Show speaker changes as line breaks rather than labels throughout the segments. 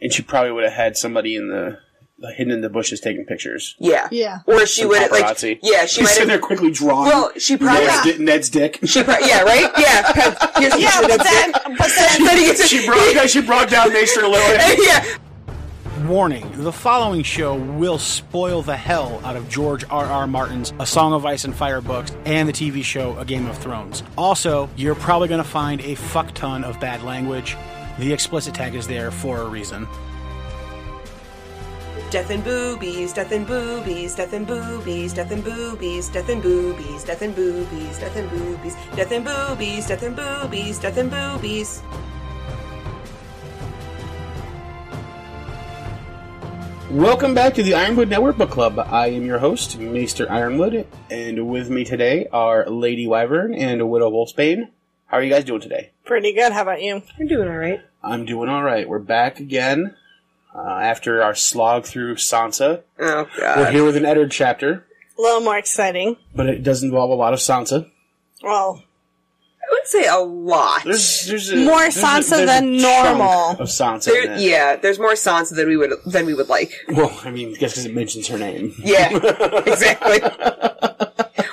And she probably would have had somebody hidden in the bushes taking pictures.
Yeah.
Yeah.
Or she would have, like,
she
might have...
there quickly drawing.
Well, she probably...
Ned's dick.
Yeah, right? Yeah. Here's Ned's dick.
She brought down Maester a little.
Yeah.
Warning, the following show will spoil the hell out of George R.R. Martin's A Song of Ice and Fire books and the TV show A Game of Thrones. Also, you're probably going to find a fuck ton of bad language. The explicit tag is there for a reason.
Death and boobies, death and boobies, death and boobies, death and boobies, death and boobies, death and boobies, death and boobies, death and boobies, death and boobies, death and boobies.
Welcome back to the Ironwood Network Book Club. I am your host, Maester Ironwood, and with me today are Lady Wyvern and Widow Wolfsbane. How are you guys doing today?
Pretty good. How about you?
I'm doing alright.
I'm doing alright. We're back again after our slog through Sansa.
Oh, God.
We're here with an Eddard chapter.
A little more exciting.
But it does involve a lot of Sansa.
Well,
I would say a lot.
There's
more Sansa than normal.
Of Sansa.
Yeah, there's more Sansa than we would like.
Well, I mean, I guess because it mentions her name.
Yeah, exactly.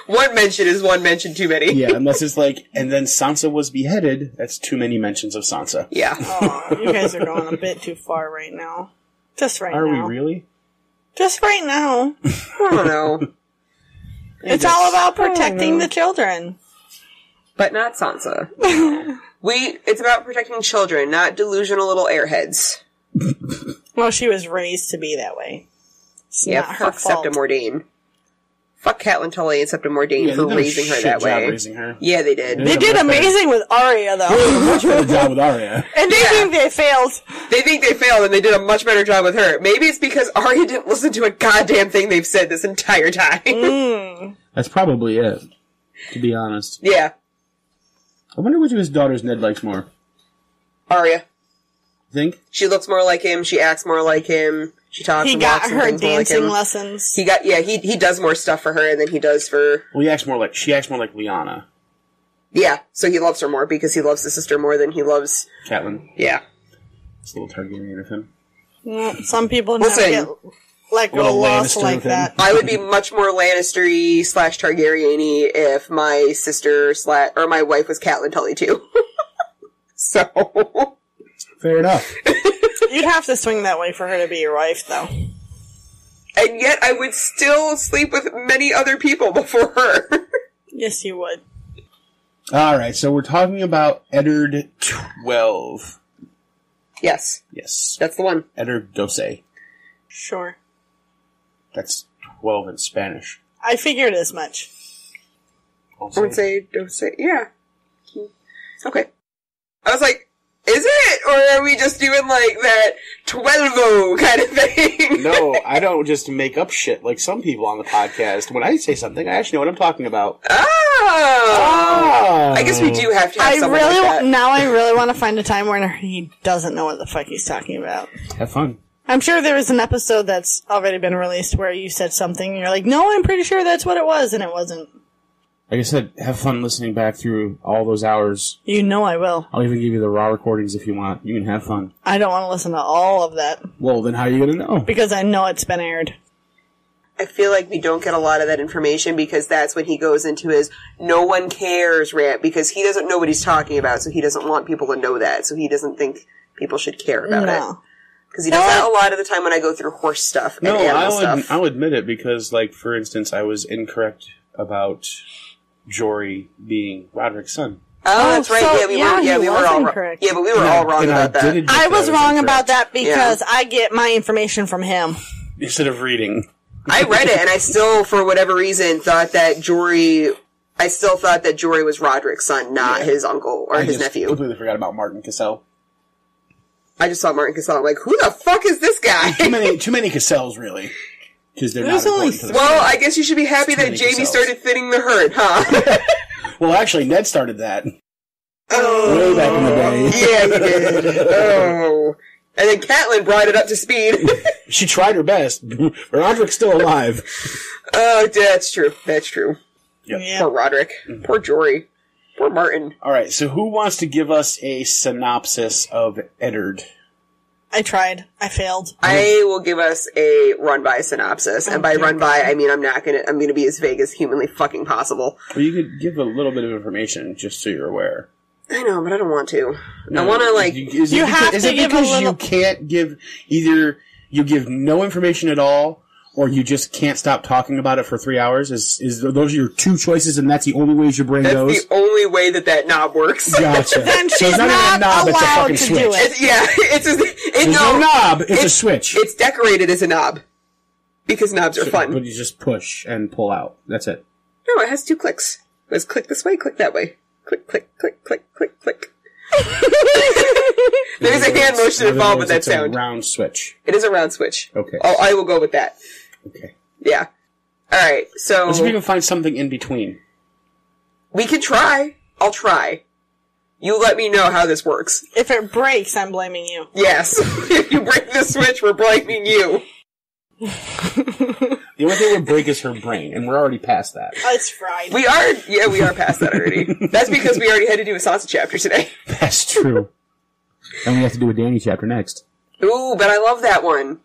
One mention is one mention too many.
Yeah, unless it's like, and then Sansa was beheaded. That's too many mentions of Sansa.
Yeah.
Oh, you guys are going a bit too far right now. Just right now.
Are we really?
Just right now.
I don't know.
It's all about protecting the children.
But not Sansa. It's about protecting children, not delusional little airheads.
Well, she was raised to be that way. It's not her
fuck
fault.
Septa Mordain. Fuck Catelyn Tully and Septa Mordain for raising her that way.
Raising her.
Yeah, they did.
They did amazing with Arya, though.
They did a much better job with Arya.
And they think they failed.
They think they failed, and they did a much better job with her. Maybe it's because Arya didn't listen to a goddamn thing they've said this entire time.
That's probably it, to be honest.
Yeah.
I wonder which of his daughters Ned likes more.
Arya.
Think?
She looks more like him, she acts more like him, she talks
He
and
got
walks and
her
things more like
dancing
him.
lessons.
He does more stuff for her than he does for...
Well, she acts more like Lyanna.
Yeah, so he loves her more because he loves the sister more than he loves...
Catelyn.
Yeah.
It's a little Targaryen of him.
Well, some people
Listen,
never get let go lost
Lannister
like that.
I would be much more Lannister-y / Targaryen-y if my sister / or my wife was Catelyn Tully too. So...
Fair enough.
You'd have to swing that way for her to be your wife, though.
And yet I would still sleep with many other people before her.
Yes, you would.
Alright, so we're talking about Eddard 12.
Yes.
Yes.
That's the one.
Eddard 12.
Sure.
That's 12 in Spanish.
I figured as much.
I would say, don't say, yeah. Okay. I was like, is it? Or are we just doing like that 12-o kind of thing?
No, I don't just make up shit like some people on the podcast. When I say something, I actually know what I'm talking about.
Oh! I guess we do have to have someone like that.
Now I really want to find a time where he doesn't know what the fuck he's talking about.
Have fun.
I'm sure there was an episode that's already been released where you said something and you're like, no, I'm pretty sure that's what it was, and it wasn't.
Like I said, have fun listening back through all those hours.
You know I will.
I'll even give you the raw recordings if you want. You can have fun.
I don't want to listen to all of that.
Well, then how are you going to know?
Because I know it's been aired.
I feel like we don't get a lot of that information because that's when he goes into his no one cares rant because he doesn't know what he's talking about, so he doesn't want people to know that, so he doesn't think people should care about it. Because he does that a lot of the time when I go through horse stuff and animal stuff.
I'll admit it because, like, for instance, I was incorrect about Jory being Roderick's son.
Oh, that's right.
So,
we were all
incorrect.
Yeah, but we were all wrong about that.
I was wrong about that because I get my information from him.
Instead of reading.
I read it, and I still, for whatever reason, thought that Jory was Roderick's son, not his uncle or his nephew.
I completely forgot about Martin Cassell.
I just saw Martin Cassell. I'm like, who the fuck is this guy?
Too many Cassells, really. Because they're not important to the
Well, I guess you should be happy that Jamie started thinning the herd, huh?
Well, actually, Ned started that.
Oh.
Way back in the day.
Yeah, he did. Oh. And then Catelyn brought it up to speed.
She tried her best. Roderick's still alive.
Oh, that's true. That's true.
Yep.
Yeah.
Poor Roderick. Poor Jory. Poor Martin.
Alright, so who wants to give us a synopsis of Eddard?
I tried. I failed.
I will give us a run-by synopsis. And by run-by, I mean I'm gonna be as vague as humanly fucking possible.
Well, you could give a little bit of information, just so you're aware.
I know, but I don't want to.
No,
I want to, like...
Is it because you can't give... Either you give no information at all, or you just can't stop talking about it for 3 hours? Is those are your two choices, and that's the only ways your brain goes?
That's the only way that knob works.
Gotcha.
Then she's
so it's not even a knob, it's a fucking
to
switch.
do it.
There's no knob, it's a switch.
It's decorated as a knob. Because knobs are fun.
But you just push and pull out. That's it.
No, it has 2 clicks. Let's click this way, click that way. Click, click, click, click, click, click. There's a hand motion involved with that sound.
It's a round switch.
It is a round switch.
Okay.
I will go with that.
Okay.
Yeah. Alright, so...
Let's see if we can find something in between.
We can try. I'll try. You let me know how this works.
If it breaks, I'm blaming you.
Yes. If you break the switch, we're blaming you.
The only thing that would break is her brain, and we're already past that.
It's fried.
We are past that already. That's because we already had to do a sausage chapter today.
That's true. And we have to do a Danny chapter next.
Ooh, but I love that one.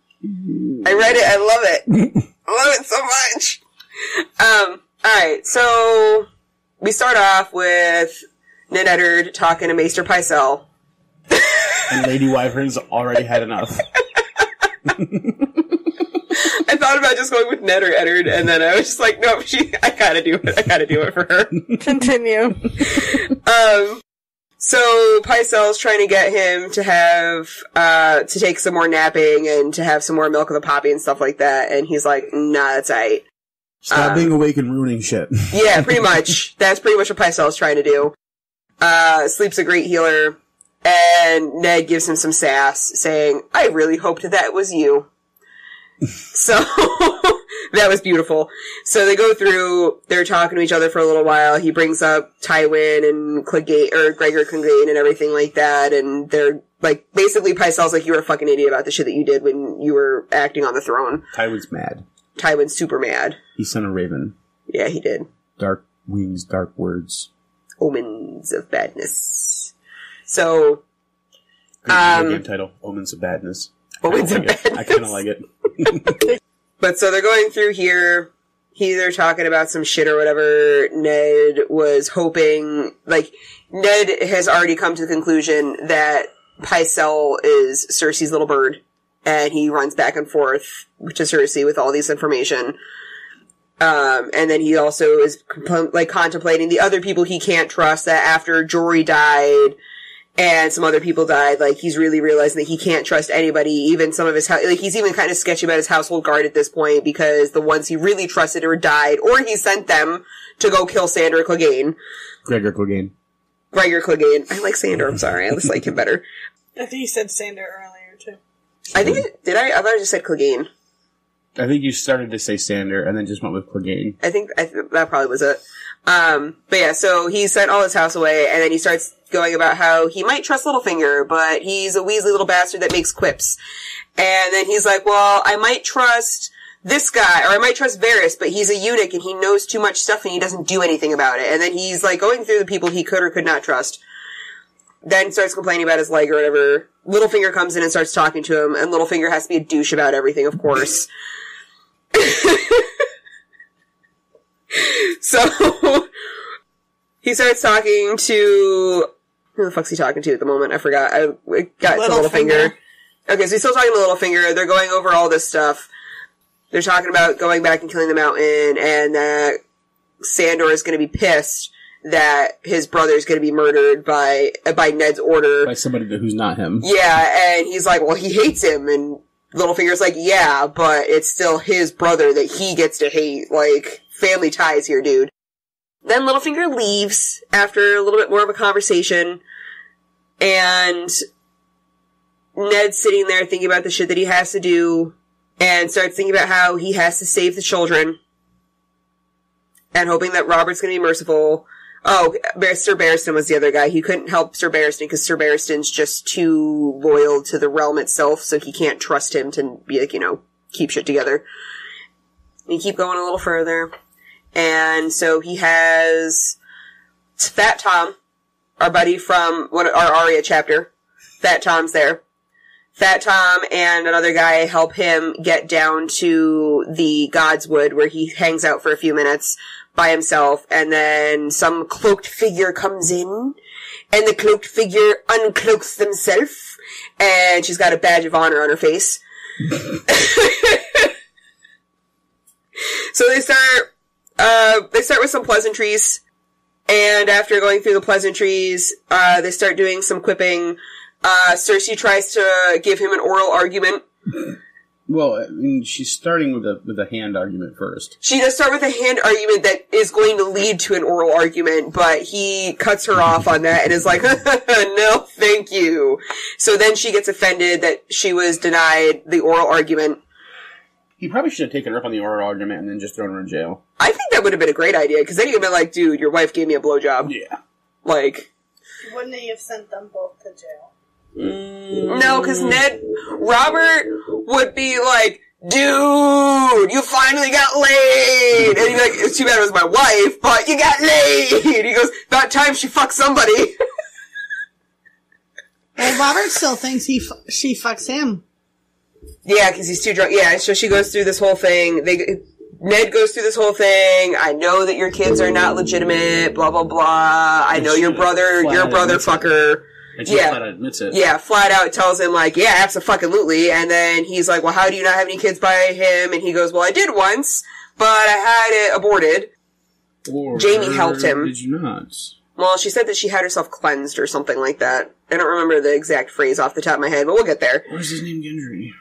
I read it, I love it. I love it so much. Alright, so we start off with Ned Eddard talking to Maester Pycelle.
And Lady Wyvern's already had enough.
I thought about just going with Ned or Eddard, and then I was just like, no, I gotta do it. I gotta do it for her.
Continue.
So Pycelle's trying to get him to have, to take some more napping and to have some more milk of the poppy and stuff like that, and he's like, nah, that's aight.
Stop being awake and ruining shit.
Yeah, pretty much. That's pretty much what Pycelle's trying to do. Sleep's a great healer, and Ned gives him some sass, saying, I really hoped that was you. So, that was beautiful. So they go through, they're talking to each other for a little while. He brings up Tywin and Gregor Clegane and everything like that, and they're, like, basically Pycelle's like, you were a fucking idiot about the shit that you did when you were acting on the throne.
Tywin's mad.
Tywin's super mad.
He sent a raven.
Yeah, he did.
Dark wings, dark words.
Omens of badness. So,
Game title, Omens of Badness.
Omens of Badness.
I kind of like it.
But so they're going through here. They're talking about some shit or whatever. Ned was hoping, like, Ned has already come to the conclusion that Pycelle is Cersei's little bird. And he runs back and forth to Cersei with all this information. And then he also is, like, contemplating the other people he can't trust, that after Jory died and some other people died, like, he's really realizing that he can't trust anybody, even some of his, like, he's even kind of sketchy about his household guard at this point, because the ones he really trusted or died, or he sent them to go kill Sandor Clegane.
Gregor Clegane.
I like Sandor, I'm sorry, I just like him better.
I think you said Sandor earlier, too.
I thought I just said Clegane.
I think you started to say Sandor and then just went with Clegane.
I think that probably was it. But yeah, so he sent all his house away, and then he starts going about how he might trust Littlefinger, but he's a Weasley little bastard that makes quips. And then he's like, well, I might trust this guy, or I might trust Varys, but he's a eunuch and he knows too much stuff and he doesn't do anything about it. And then he's like going through the people he could or could not trust. Then starts complaining about his leg or whatever. Littlefinger comes in and starts talking to him, and Littlefinger has to be a douche about everything, of course. So, he starts talking to... Who the fuck's he talking to at the moment? I forgot. I got to Littlefinger. Okay, so he's still talking to Littlefinger. They're going over all this stuff. They're talking about going back and killing the Mountain, and that Sandor is going to be pissed that his brother is going to be murdered by Ned's order.
By somebody who's not him.
Yeah, and he's like, well, he hates him, and Littlefinger's like, yeah, but it's still his brother that he gets to hate. Like, family ties here, dude. Then Littlefinger leaves after a little bit more of a conversation, and Ned's sitting there thinking about the shit that he has to do, and starts thinking about how he has to save the children, and hoping that Robert's gonna be merciful. Oh, Sir Barristan was the other guy. He couldn't help Sir Barristan because Sir Barristan's just too loyal to the realm itself, so he can't trust him to be like, keep shit together. And you keep going a little further. And so he has Fat Tom, our buddy from our Arya chapter. Fat Tom's there. Fat Tom and another guy help him get down to the Godswood where he hangs out for a few minutes by himself, and then some cloaked figure comes in, and the cloaked figure uncloaks themselves, and she's got a badge of honor on her face. So they start with some pleasantries, and after going through the pleasantries, they start doing some quipping. Cersei tries to give him an oral argument.
Well, I mean, she's starting with a hand argument first.
She does start with a hand argument that is going to lead to an oral argument, but he cuts her off on that and is like, no, thank you. So then she gets offended that she was denied the oral argument.
He probably should have taken her up on the oral argument and then just thrown her in jail.
I think that would have been a great idea, because then you'd have been like, dude, your wife gave me a blowjob.
Yeah.
Like...
Wouldn't he have sent them both to jail?
No, because Robert would be like, dude, you finally got laid! And he'd be like, it's too bad it was my wife, but you got laid! He goes, about time she fucked somebody.
Well, Robert still thinks she fucks him.
Yeah, because he's too drunk. Yeah, so she goes through this whole thing. Ned goes through this whole thing. I know that your kids are not legitimate, blah, blah, blah. I know you're a brother fucker.
And she flat out admits it.
Yeah, flat out tells him, like, yeah, absolutely. And then he's like, well, how do you not have any kids by him? And he goes, well, I did once, but I had it aborted.
Or
Jamie helped him.
Did you not?
Well, she said that she had herself cleansed or something like that. I don't remember the exact phrase off the top of my head, but we'll get there.
Or is his name Gendry?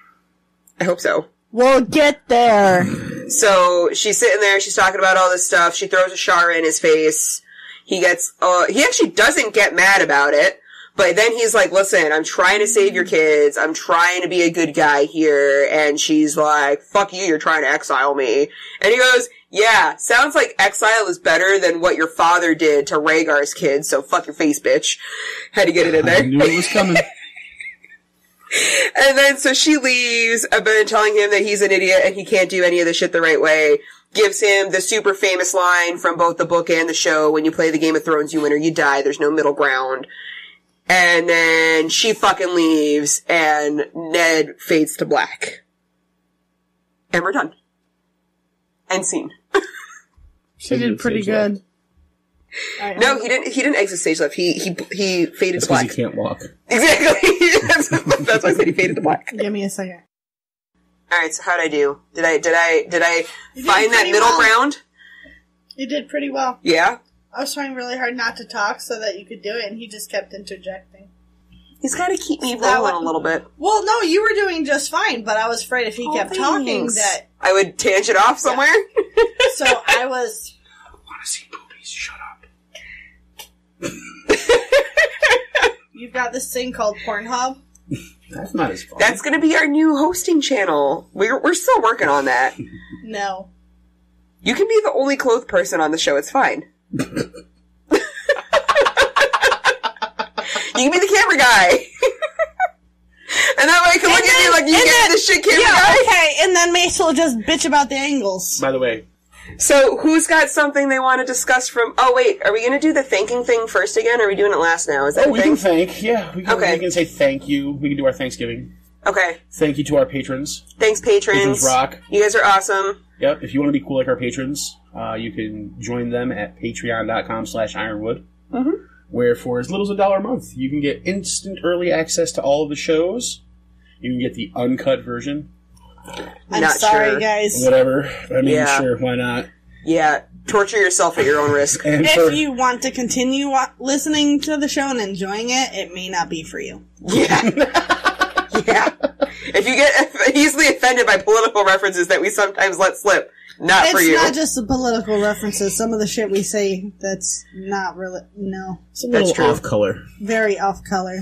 I hope so.
We'll get there.
So she's sitting there, she's talking about all this stuff. She throws a Shara in his face. He actually doesn't get mad about it. But then he's like, listen, I'm trying to save your kids. I'm trying to be a good guy here. And she's like, fuck you, you're trying to exile me. And he goes, yeah, sounds like exile is better than what your father did to Rhaegar's kids, so fuck your face, bitch. Had to get it in there.
I knew it was coming.
And then, so she leaves, but telling him that he's an idiot and he can't do any of the shit the right way. Gives him the super famous line from both the book and the show, when you play the Game of Thrones, you win or you die, there's no middle ground. And then she fucking leaves, and Ned fades to black. And we're done. End scene.
She did pretty good.
No, he didn't exit stage left. He faded to black.
Because he can't walk.
Exactly. That's why I said he faded to black.
Give me a second.
Alright, so how'd I do? Did I find that middle ground?
You did pretty well.
Yeah?
I was trying really hard not to talk so that you could do it, and he just kept interjecting.
He's got to keep me rolling a little bit.
Well, no, you were doing just fine, but I was afraid if he kept talking that...
I would tangent off somewhere?
Yeah. So I was...
I want to see boobies. Shut up.
You've got this thing called Pornhub?
That's not as fun.
That's going to be our new hosting channel. We're still working on that.
No.
You can be the only clothed person on the show. It's fine. You can be the camera guy. And that way I can look at you like, you get this shit camera guy?
Okay, and then Maester will just bitch about the angles.
By the way.
So, who's got something they want to discuss from... Oh, wait, are we going to do the thanking thing first again, or are we doing it last now? Is that
we can thank. Yeah, we
Okay.
can say thank you. We can do our Thanksgiving.
Okay.
Thank you to our patrons.
Thanks, patrons.
Patrons rock.
You guys are awesome.
Yep, if you want to be cool like our patrons, you can join them at patreon.com/ironwood, where for as little as $1 a month, you can get instant early access to all of the shows. You can get the uncut version.
I'm
Not
sorry,
sure.
guys.
Whatever. I mean,
Yeah.
sure, why not?
Yeah, torture yourself at your own risk.
And
If you want to continue listening to the show and enjoying it, it may not be for you.
Yeah. Yeah. If you get easily offended by political references that we sometimes let slip, not for you.
It's not just the political references. Some of the shit we say that's not really... No.
it's a little
That's true.
off color.
Very off color.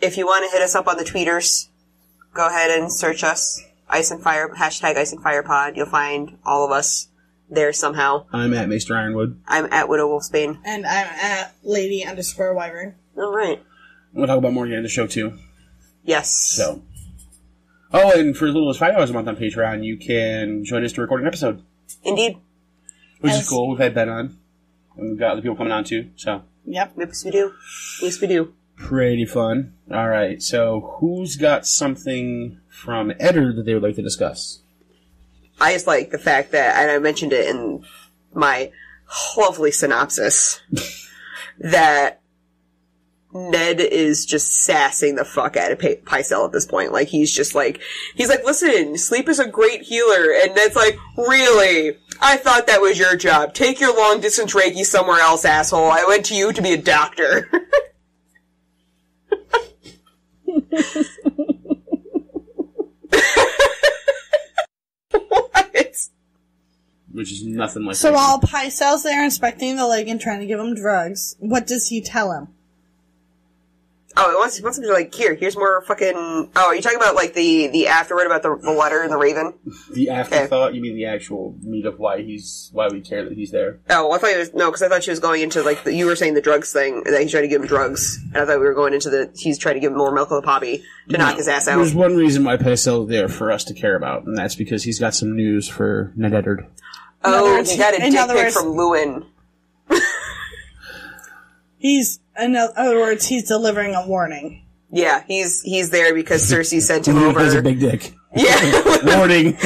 If you want to hit us up on the tweeters, go ahead and search us. Hashtag IceAndFirePod. You'll find all of us there somehow.
I'm at Maester Ironwood.
I'm at Widow Wolfsbane.
And I'm at Lady_Wyvern.
Alright.
We'll talk about more again in the show, too.
Yes.
So. Oh, and for as little as $5 a month on Patreon, you can join us to record an episode.
Indeed.
Which is cool. We've had Ben on. And we've got other people coming on, too. So.
Yep.
Yes, we do. Yes, we do.
Pretty fun. All right, so who's got something from Eddard that they would like to discuss?
I just like the fact that, and I mentioned it in my lovely synopsis, that Ned is just sassing the fuck out of Pycelle at this point. Like, he's like, listen, sleep is a great healer. And Ned's like, really? I thought that was your job. Take your long-distance Reiki somewhere else, asshole. I went to you to be a doctor. What?
Which is nothing like
So
that.
while Pycelle's there inspecting the leg and trying to give him drugs, what does he tell him?
Oh, he wants him to be like, here's more fucking... Oh, are you talking about, like, the afterword about the letter and the raven?
The afterthought? Okay. You mean the actual meat of why we care that he's there?
Oh, well, I thought because I thought she was going into, like, you were saying the drugs thing, that he's trying to give him drugs, and I thought we were going into he's trying to give him more milk of the poppy to knock his ass out.
There's one reason why Pycelle is there for us to care about, and that's because he's got some news for Ned Eddard.
Oh, he got a dick pic from Lewin.
In other words, he's delivering a warning.
Yeah, he's there because Cersei sent him over.
He has a big dick.
Yeah.
Warning.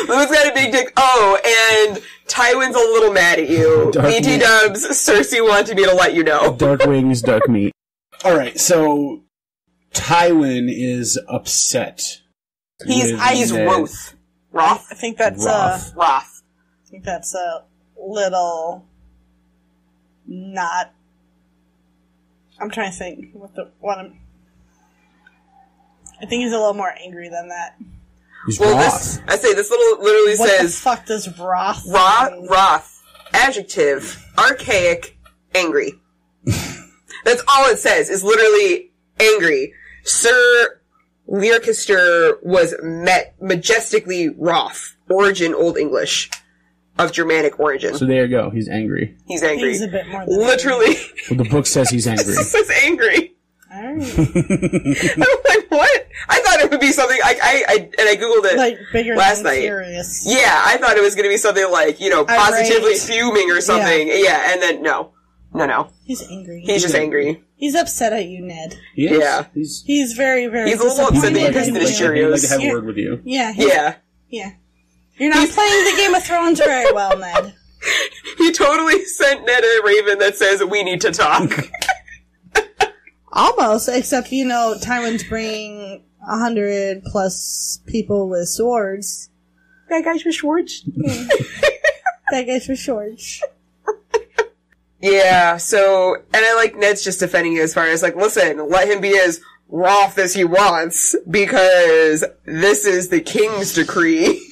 Lewin's got a big dick. Oh, and Tywin's a little mad at you. BT dubs, Cersei wanted me to let you know.
Dark wings, dark meat. Alright, so Tywin is upset.
He's Roth. Roth?
I think that's
Roth.
I think that's a little not. I'm trying to think I think he's a little more angry than that.
He's Roth.
This literally
what
says.
What the fuck does Roth?
Roth. Adjective. Archaic. Angry. That's all it says. Is literally angry. Sir Leicester was majestically Roth. Origin Old English. Of Germanic origin.
So there you go. He's angry.
He's angry.
He's a bit more than
literally.
Well, the book says he's angry.
It says angry.
Alright.
I'm like, what? I thought it would be something, I googled it
like bigger
last
than
night.
Furious.
Yeah, I thought it was going to be something like, positively fuming or something. Yeah, and then, no.
He's angry.
He's just angry.
He's upset at you, Ned.
Yeah.
He's very, very
He's a little upset that you pissed in his Cheerios.
He'd like to have a word with you.
Yeah.
Yeah.
You're not playing the Game of Thrones very well, Ned.
He totally sent Ned a raven that says, we need to talk.
Almost, except, Tywin's bringing 100 plus people with swords.
Bad guys with swords?
Bad guys with swords.
Yeah, so, and I like Ned's just defending you as far as like, listen, let him be as Roth as he wants, because this is the king's decree.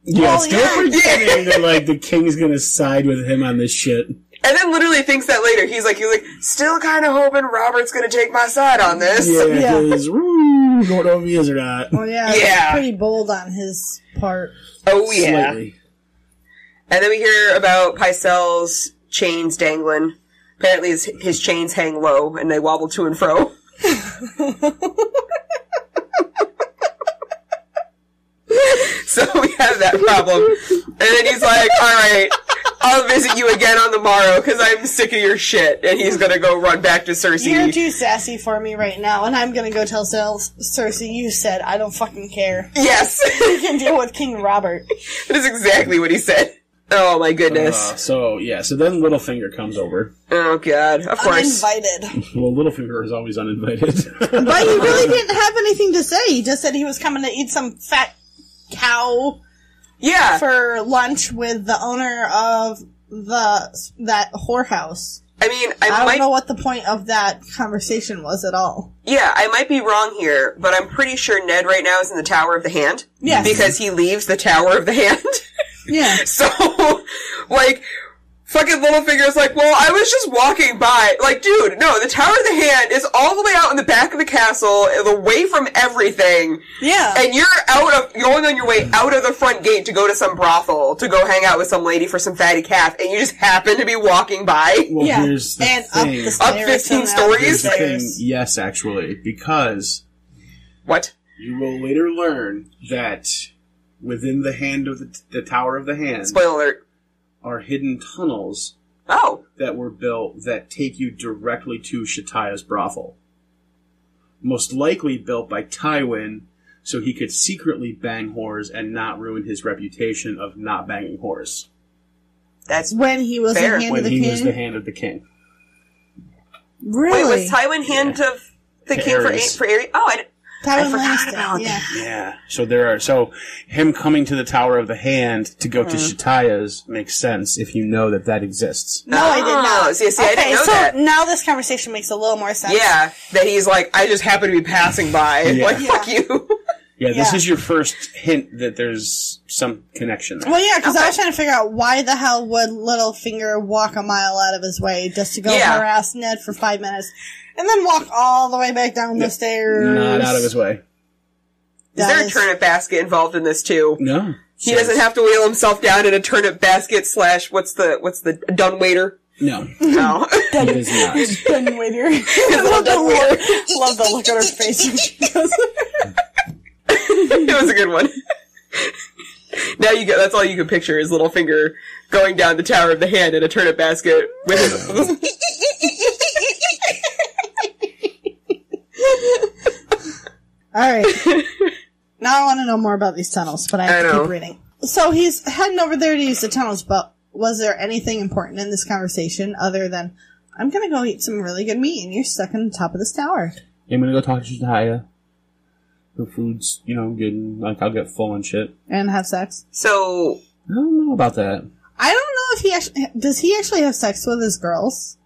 Yeah, still pretending that, like, the king's gonna side with him on this shit.
And then literally thinks that later. He's like, still kind of hoping Robert's gonna take my side on this.
Yeah, because, don't know if he is or not.
Well, yeah. It's pretty bold on his part.
Oh, yeah.
Slightly.
And then we hear about Pycelle's chains dangling. Apparently his chains hang low, and they wobble to and fro. So we have that problem. And then he's like, alright, I'll visit you again on the morrow, because I'm sick of your shit. And he's gonna go run back to Cersei.
You're too sassy for me right now, and I'm gonna go tell Cersei you said I don't fucking care.
Yes!
You can deal with King Robert.
That is exactly what he said. Oh my goodness.
So then Littlefinger comes over.
Oh god, of course.
Uninvited.
Well, Littlefinger is always uninvited.
But he really didn't have anything to say. He just said he was coming to eat some fat cow for lunch with the owner of that whorehouse.
I mean,
I don't know what the point of that conversation was at all.
Yeah, I might be wrong here, but I'm pretty sure Ned right now is in the Tower of the Hand.
Yes.
Because he leaves the Tower of the Hand.
Yeah.
So, like, fucking Littlefinger's like, well, I was just walking by. Like, dude, no, the Tower of the Hand is all the way out in the back of the castle, away from everything.
Yeah.
And you're going on your way out of the front gate to go to some brothel, to go hang out with some lady for some fatty calf, and you just happen to be walking by.
Well, here's the thing.
Up the stairs.
Up 15 stories?
Here's the thing. Yes, actually, because...
What?
You will later learn that within the hand of the Tower of the Hand...
Spoiler alert.
are hidden tunnels that were built that take you directly to Shataya's brothel. Most likely built by Tywin so he could secretly bang whores and not ruin his reputation of not banging whores.
That's
when he was
fair.
the hand
when
of the
he
king.
was the hand of the king.
Really?
Wait, was Tywin hand of the king
Aerys.
for Aerys? Oh, I
Tywin
forgot
Lannister,
about
yeah.
Yeah. So him coming to the Tower of the Hand to go to Shataya's makes sense if you know that exists.
No, I did not.
See, I didn't know that.
Now this conversation makes a little more sense.
Yeah, that he's like, I just happen to be passing by.
Yeah.
Like, fuck you.
Yeah, this is your first hint that there's some connection there.
Well, yeah, because I was trying to figure out why the hell would Littlefinger walk a mile out of his way just to go harass Ned for 5 minutes and then walk all the way back down the stairs.
Not out of his way.
Is there a turnip basket involved in this too?
No.
He doesn't have to wheel himself down in a turnip basket / what's the dumbwaiter?
No.
No.
He is not.
Dumbwaiter. I love the look on her face when she goes.
It was a good one. Now that's all you can picture is Littlefinger going down the Tower of the Hand in a turnip basket with his...
Alright. Now I want to know more about these tunnels, but I have to keep reading. So he's heading over there to use the tunnels, but was there anything important in this conversation other than, I'm gonna go eat some really good meat and you're stuck on the top of this tower?
I'm gonna go talk to Shataya. Her food's, good, and, I'll get full and shit.
And have sex?
So...
I don't know about that.
I don't know if he actually... Does he actually have sex with his girls?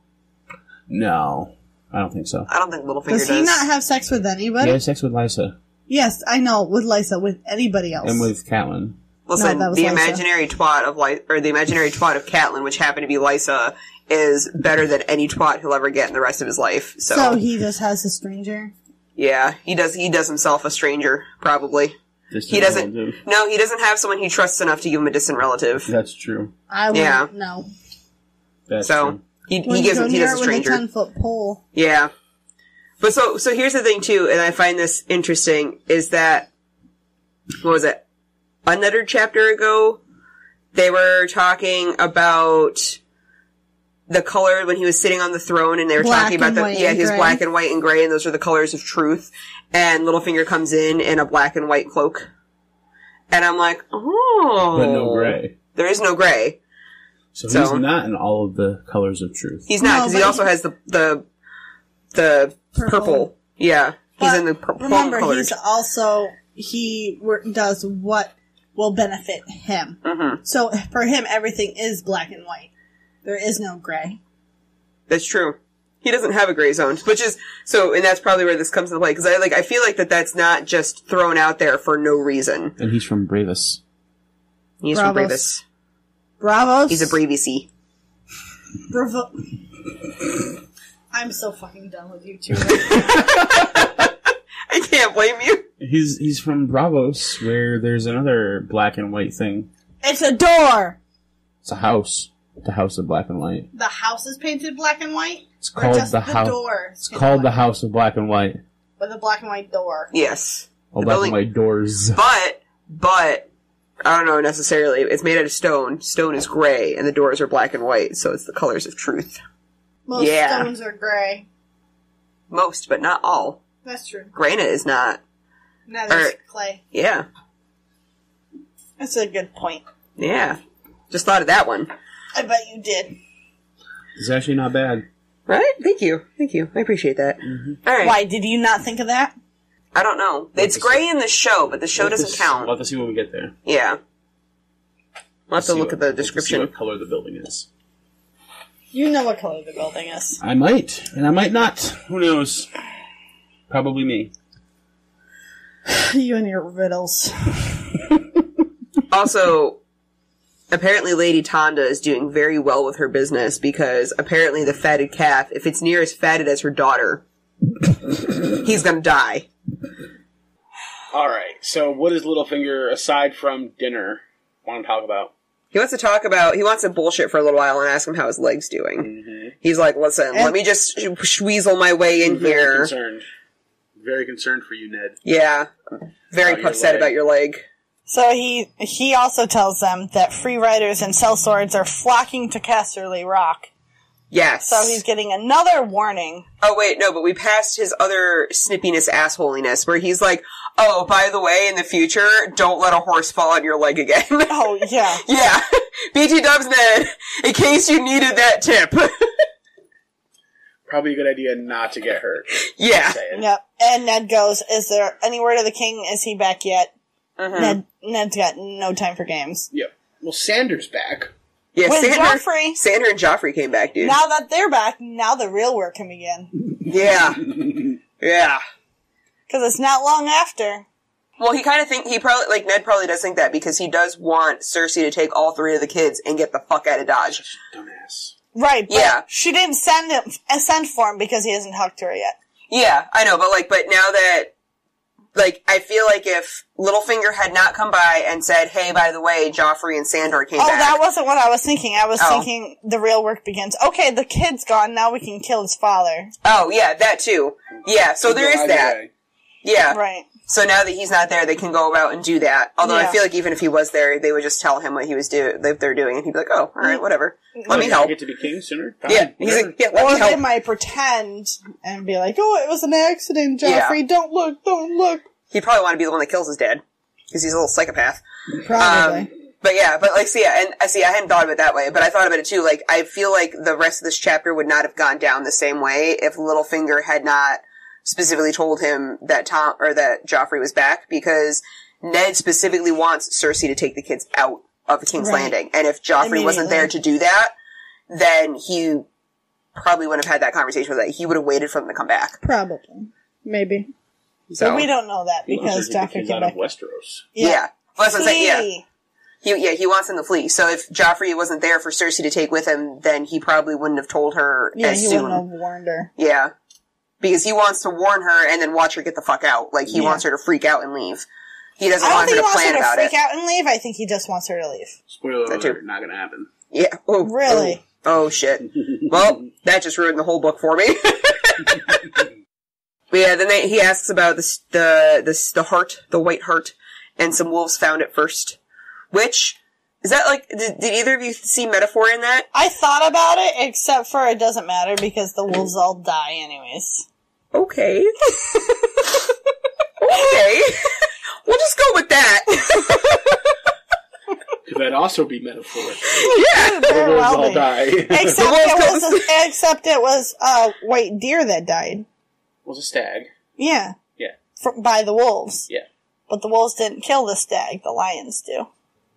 No. I don't think so.
I don't think Littlefinger does.
Does he not have sex with anybody?
He has sex with Lysa.
Yes, I know, with Lysa, with anybody else.
And with Catelyn.
Listen,
No, that was
the
Lysa.
imaginary twat of the imaginary twat of Catelyn, which happened to be Lysa, is better than any twat he'll ever get in the rest of his life.
So he just has a stranger?
Yeah, he does himself a stranger, probably. He doesn't have someone he trusts enough to give him a distant relative.
That's true.
I wouldn't know.
That's true.
He does a stranger.
With a 10-foot pole.
Yeah. But so here's the thing too, and I find this interesting, is that, what was it? Another chapter ago, they were talking about the color when he was sitting on the throne, and they were talking about his black and white and gray, and those are the colors of truth. And Littlefinger comes in a black and white cloak. And I'm like, oh.
But no gray.
There is no gray.
So he's not in all of the colors of truth.
He's not, because he also has the purple. Yeah. He's in the purple
remember,
colored.
he's also, does what will benefit him.
Mm-hmm.
So for him, everything is black and white. There is no gray.
That's true. He doesn't have a gray zone, and that's probably where this comes into play, because I feel like that's not just thrown out there for no reason.
And he's from Bravus.
He's from Bravus.
Bravos?
He's a Bravisi.
Bravo. I'm so fucking done with you two.
I can't blame you.
He's from Bravos, where there's another black and white thing.
It's a door!
It's a house. The House of Black and White.
The house is painted black and white?
It's called
the house. Door.
It's called the House of Black and White.
With a black and white door.
Yes.
All black and white doors.
But I don't know necessarily. It's made out of stone. Stone is gray, and the doors are black and white, so it's the colors of truth.
Most stones are gray.
Most, but not all.
That's true.
Granite is not.
Neither is clay.
Yeah.
That's a good point.
Yeah. Just thought of that one.
I bet you did.
It's actually not bad.
Right? Thank you. I appreciate that.
Mm-hmm.
All right.
Why, did you not think of that?
I don't know. It's gray in the show, but the show doesn't count.
We'll have to see when we get there.
Yeah. We'll have to look at the description.
We'll see what color the building is.
You know what color the building is.
I might, and I might not. Who knows? Probably me.
You and your riddles.
Also, apparently Lady Tonda is doing very well with her business, because apparently the fatted calf, if it's near as fatted as her daughter, he's gonna die.
Alright, so what does Littlefinger, aside from dinner, want to talk about?
He wants to bullshit for a little while and ask him how his leg's doing. Mm-hmm. He's like, listen, let me just weasel my way in here.
Very concerned for you, Ned.
Yeah. Very upset about your leg.
So he also tells them that free riders and sellswords are flocking to Casterly Rock.
Yes.
So he's getting another warning.
Oh, wait, no, but we passed his other snippiness assholiness, where he's like, oh, by the way, in the future, don't let a horse fall on your leg again.
Oh, yeah.
Yeah. BT Dubs Ned, in case you needed that tip.
Probably a good idea not to get hurt.
Yeah.
Yep. And Ned goes, is there any word of the king? Is he back yet? Mm-hmm. Ned's got no time for games.
Yep. Well, Sandor's back.
Yeah,
with Joffrey.
Sandor and Joffrey came back, dude.
Now that they're back, now the real work can begin.
Yeah. Yeah.
Because it's not long after.
Well, Ned probably does think that, because he does want Cersei to take all 3 of the kids and get the fuck out of Dodge.
Such a dumbass.
Right, but she didn't send for him because he hasn't talked to her yet.
Yeah, I know, but now that, I feel like if Littlefinger had not come by and said, hey, by the way, Joffrey and Sandor came back.
Oh, that wasn't what I was thinking. I was thinking the real work begins. Okay, the kid's gone, now we can kill his father.
Oh, yeah, that too. Yeah, so there is that. Yeah.
Right.
So now that he's not there, they can go about and do that. Although I feel like even if he was there, they would just tell him what they're doing, and he'd be like, oh, alright, whatever. Let me help.
I get to be king sooner? Fine.
Yeah. He's like, yeah, let me help.
Or they might pretend and be like, oh, it was an accident, Joffrey, don't look.
He'd probably want to be the one that kills his dad. Because he's a little psychopath.
Probably.
I hadn't thought of it that way, but I thought about it too. I feel like the rest of this chapter would not have gone down the same way if Littlefinger had not specifically told him that that Joffrey was back, because Ned specifically wants Cersei to take the kids out of the King's Landing. And if Joffrey wasn't there to do that, then he probably wouldn't have had that conversation with her. He would have waited for them to come back.
Probably. Maybe.
So,
but we don't know that because Joffrey came back.
Out of Westeros.
Yeah. Well, that's what I'm saying, He wants them to flee. So if Joffrey wasn't there for Cersei to take with him, then he probably wouldn't have told her as soon.
Yeah, he wouldn't have warned her.
Yeah. Because he wants to warn her and then watch her get the fuck out. He wants her to freak out and leave. He doesn't want her to plan about it. I don't think he wants her to freak out and leave. I think he just wants her to leave.
Spoiler alert, not gonna happen.
Yeah. Oh,
really?
Oh, shit. Well, that just ruined the whole book for me. But yeah, then he asks about the heart, the white heart, and some wolves found it first. Which, is that did either of you see metaphor in that?
I thought about it, except for it doesn't matter because the wolves all die anyways.
Okay. Okay. We'll just go with that.
Could that also be metaphor?
Yeah.
The wolves all die.
Except it was a white deer that died.
Was a stag.
Yeah.
Yeah.
By the wolves.
Yeah.
But the wolves didn't kill the stag. The lions do.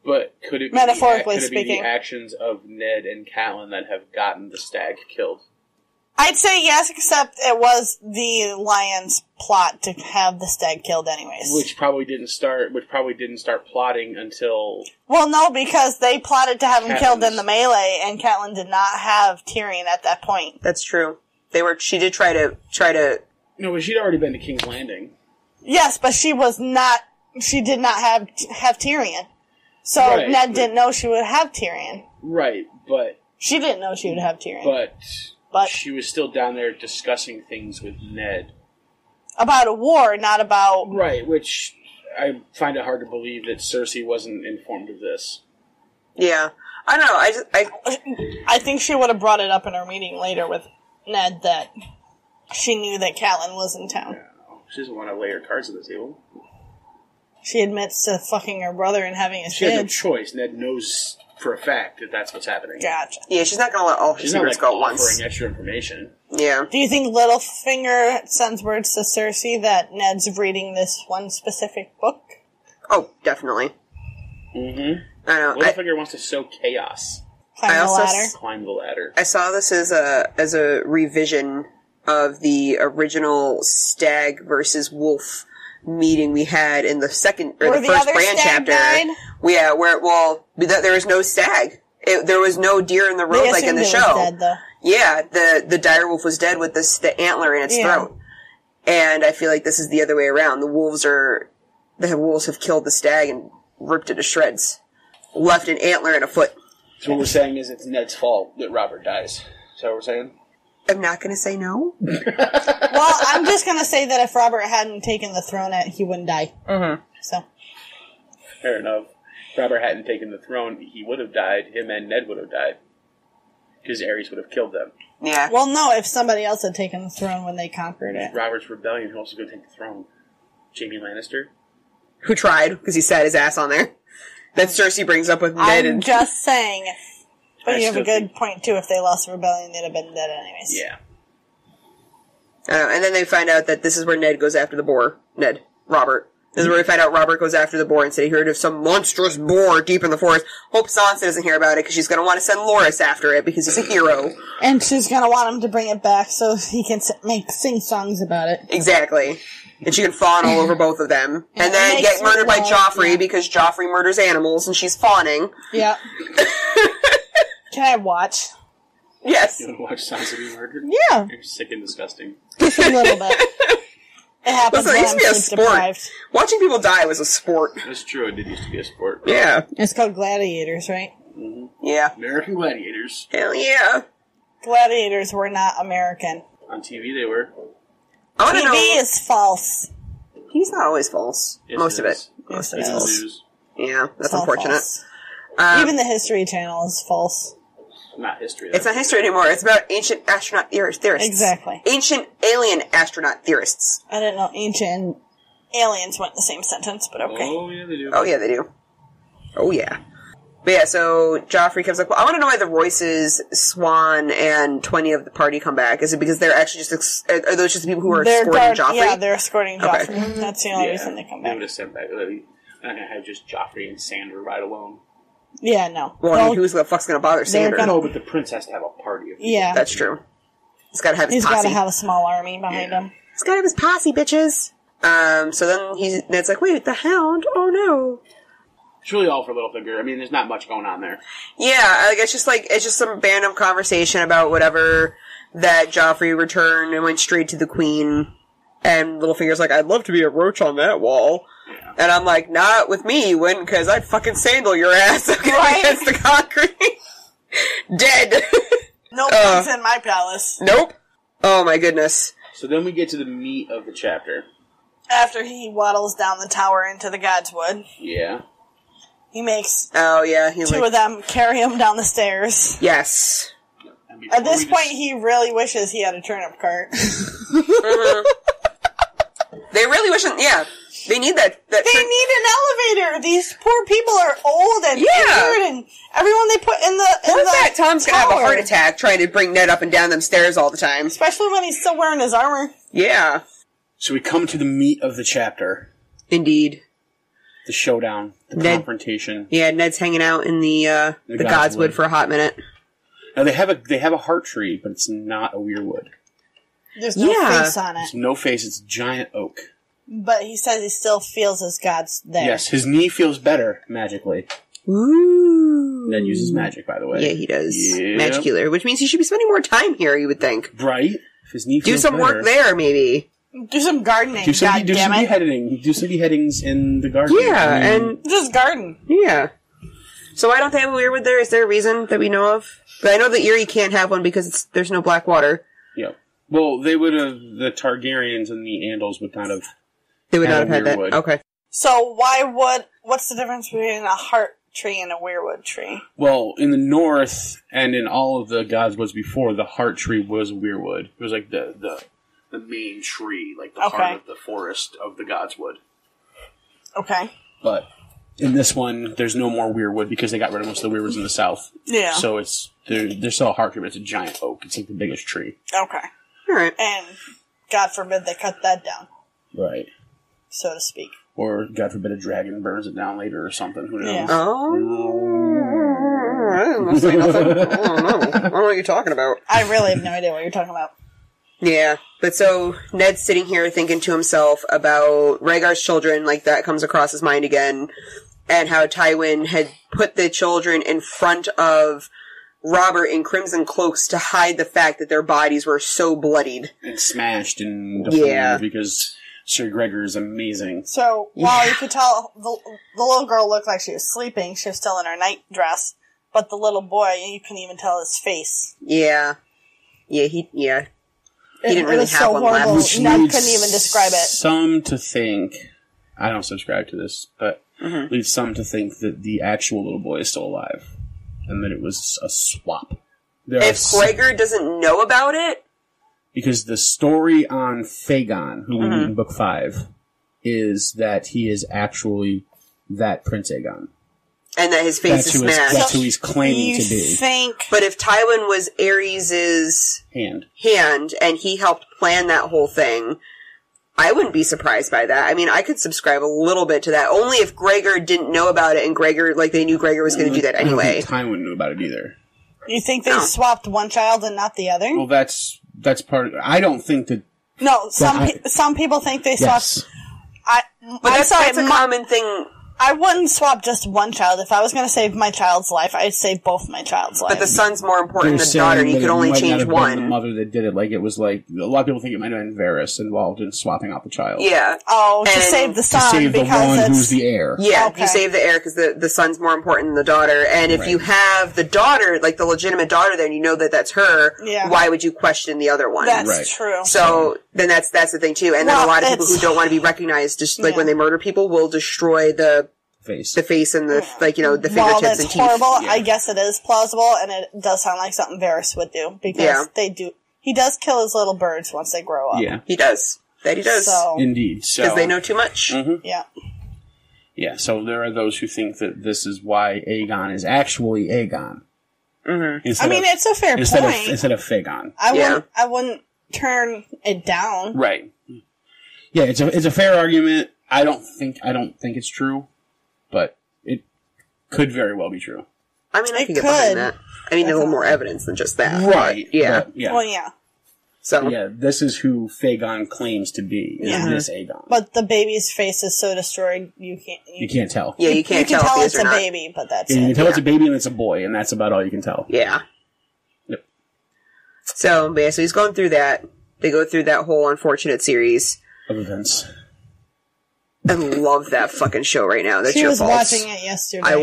But could it be
metaphorically speaking,
the actions of Ned and Catelyn that have gotten the stag killed?
I'd say yes, except it was the lions' plot to have the stag killed anyways.
Which probably didn't start plotting until...
Well, no, because they plotted to have him killed in the melee, and Catelyn did not have Tyrion at that point.
That's true. She did try to...
No, but she'd already been to King's Landing.
Yes, but she did not have Tyrion. So Ned didn't know she would have Tyrion.
Right, but...
She didn't know she would have Tyrion.
But she was still down there discussing things with Ned.
About a war, not about...
Right, which I find it hard to believe that Cersei wasn't informed of this.
Yeah. I don't know,
I think she would have brought it up in her meeting later with Ned that she knew that Catelyn was in town.
No, she doesn't want to lay her cards on the table.
She admits to fucking her brother and having his kids.
She has no choice. Ned knows for a fact that that's what's happening.
Gotcha.
Yeah, she's not going to let all her secrets go at once.
She's not offering extra information.
Yeah.
Do you think Littlefinger sends words to Cersei that Ned's reading this one specific book?
Oh, definitely.
Mm-hmm.
I know.
Littlefinger wants to sow chaos.
Climb
the ladder.
I saw this as a revision of the original stag versus wolf meeting we had in the first brand chapter.
Died?
Yeah, there was no stag. There was no deer in the road like in the show.
Dead, though.
Yeah, the dire wolf was dead with the antler in its throat. And I feel like this is the other way around. The wolves have killed the stag and ripped it to shreds. Left an antler and a foot.
So what we're saying is it's Ned's fault that Robert dies. Is that what we're saying?
I'm not going to say no.
Well, I'm just going to say that if Robert hadn't taken the throne, he wouldn't die.
Mm-hmm.
So.
Fair enough. If Robert hadn't taken the throne, he would have died. Him and Ned would have died. Because Aerys would have killed them.
Yeah.
Well, no, if somebody else had taken the throne when they conquered it.
Robert's rebellion, who else is going to take the throne? Jaime Lannister?
Who tried, because he sat his ass on there. That Cersei brings up with Ned.
I'm just saying. But you have a good point, too. If they lost the rebellion, they'd have been dead anyways.
Yeah.
And then they find out that this is where Ned goes after the boar. Robert. This is where we find out Robert goes after the boar and said he heard of some monstrous boar deep in the forest. Hope Sansa doesn't hear about it because she's going to want to send Loras after it because he's a hero.
And she's going to want him to bring it back so he can sing songs about it.
Exactly. And she can fawn all over both of them. And then get murdered by Joffrey because Joffrey murders animals and she's fawning.
Yeah. Can I watch?
Yes.
You want to watch Sansa be murdered?
Yeah.
You're sick and disgusting.
Just a little bit. It happens.
Listen, it used to be a sport.
Deprived.
Watching people die was a sport.
That's true. It did used to be a sport.
Yeah.
It's called Gladiators, right?
Mm-hmm.
Yeah.
American Gladiators.
Hell yeah.
Gladiators were not American.
On TV, they were.
TV is false.
He's not always false.
Yes,
Most of it.
Yes,
Most
of it is.
Yeah, that's
it's
unfortunate.
Even the History Channel is false.
Not history.
It's not history anymore. It's about ancient astronaut theorists.
Exactly.
Ancient alien astronaut theorists.
I didn't know ancient and aliens went in the same sentence, but okay.
Oh, yeah, they do.
Oh, yeah, they do. Oh, yeah. But yeah, so Joffrey comes like, well, I want to know why the Royces, Swan, and 20 of the party come back. Is it because they're actually just, are those just the people who are escorting Joffrey?
Yeah, they're escorting Joffrey.
Okay.
That's the only reason they come back.
They would have sent back. They're not going to have just Joffrey and Sandor ride alone.
Yeah, no.
Well, I mean, who's the fuck's going to bother Sandor?
No, but the prince has to have a party.
Yeah.
That's true. He's got to have his posse.
He's got to have a small army behind him.
He's got to have his posse, bitches. So then Ned's like, wait, the Hound? Oh, no.
It's really all for Littlefinger. I mean, there's not much going on there.
Yeah, it's just some random conversation about whatever that Joffrey returned and went straight to the Queen. And Littlefinger's like, I'd love to be a roach on that wall. Yeah. And I'm like, not with me, you wouldn't, because I'd fucking sandal your ass against the concrete. Dead.
No one's in my palace.
Nope. Oh my goodness.
So then we get to the meat of the chapter.
After he waddles down the tower into the Godswood.
Yeah.
He makes
two
of them carry him down the stairs.
Yes.
At this point, he really wishes he had a turnip cart.
They really wish, they need that.
They need an elevator. These poor people are old and injured, and everyone they put in the
Tom's gonna have a heart attack trying to bring Ned up and down them stairs all the time.
Especially when he's still wearing his armor.
Yeah.
So we come to the meat of the chapter.
Indeed.
The showdown. The confrontation.
Yeah, Ned's hanging out in the Godswood for a hot minute.
Now they have a heart tree, but it's not a weirwood.
There's no face on it.
There's no face. It's a giant oak.
But he says he still feels his gods there.
Yes, his knee feels better magically.
Ooh.
Ned uses magic, by the way.
Yeah, he does. Yep. Magic healer, which means he should be spending more time here, you would think.
Right? If his knee feels
Do some work there, maybe.
Do some gardening,
do some beheadings in the garden.
Yeah, and
just garden.
Yeah. So why don't they have a weirwood there? Is there a reason that we know of? But I know that Eyrie can't have one because there's no black water.
Yeah. Well, they would have, the Targaryens and the Andals would kind of...
They would not have had that. Okay.
So what's the difference between a heart tree and a weirwood tree?
Well, in the north, and in all of the Godswoods before, the heart tree was weirwood. It was like the main tree, like the heart of the forest of the Godswood.
Okay.
But in this one, there's no more weirwood because they got rid of most of the weirwoods in the south.
Yeah.
So there's still a heart tree, but it's a giant oak. It's like the biggest tree.
Okay.
All right.
And God forbid they cut that down.
Right.
So to speak.
Or, God forbid, a dragon burns it down later or something. Who knows?
Yeah. Oh. I didn't say nothing. I don't know. I don't know what you're talking about.
I really have no idea what you're talking about.
Yeah. But so, Ned's sitting here thinking to himself about Rhaegar's children, like that comes across his mind again, and how Tywin had put the children in front of Robert in crimson cloaks to hide the fact that their bodies were so bloodied.
And smashed and deformed because Sir Gregor is amazing.
So, while you could tell the little girl looked like she was sleeping, she was still in her nightdress, but the little boy, you couldn't even tell his face.
Yeah. He didn't really have
so
one
horrible.
left.
Ned couldn't even describe it.
Some to think, I don't subscribe to this, but leads some to think that the actual little boy is still alive, and that it was a swap.
If Gregor doesn't know about it?
Because the story on Fagon, who we meet in Book 5, is that he is actually that Prince Aegon.
And that his face is smashed.
That's who he's claiming to be.
But if Tywin was Aerys' hand, and he helped plan that whole thing, I wouldn't be surprised by that. I mean, I could subscribe a little bit to that, only if Gregor didn't know about it, and Gregor, like, they knew Gregor was going to do that anyway.
I don't think Tywin knew about it either.
You think they swapped one child and not the other?
Well, that's part of it. I don't think that...
No, some people think they swapped...
Yes. But that's a common thing...
I wouldn't swap just one child. If I was going to save my child's life, I'd save both my child's life.
But the son's more important than the daughter, and you could only change one.
The mother that did it, like, it was like, a lot of people think it might have been Varys involved in swapping out the child.
Yeah.
Oh, to save the son,
to save the one who's the heir.
Yeah, you save the heir because the son's more important than the daughter. And if you have the daughter, like the legitimate daughter there, and you know that that's her, why would you question the other one?
That's true.
So, then that's the thing too. And then a lot of people who don't want to be recognized, just like when they murder people, will destroy the face and the, like, you know, the fingertips and teeth.
While that's horrible, I guess it is plausible, and it does sound like something Varys would do, because he does kill his little birds once they grow up.
Yeah.
He does. That he does.
Indeed.
Because they know too much.
Yeah.
Yeah, so there are those who think that this is why Aegon is actually Aegon.
It's a fair point.
Instead of Fagon.
I wouldn't turn it down.
Right. Yeah, it's a fair argument. I don't think it's true. But it could very well be true.
I mean, I can get behind that. I mean, a little more evidence than just that.
Right.
Yeah.
Well, yeah.
So this is who Fagon claims to be. Is this Aegon.
But the baby's face is so destroyed, you can't
tell.
Yeah, you can't tell.
You can tell
if
it's a baby, but that's it.
You can tell it's a baby and it's a boy, and that's about all you can tell.
Yeah.
Yep.
So he's going through that. They go through that whole unfortunate series
of events.
I love that fucking show right now. That's
she
your
was
fault.
watching it yesterday.
I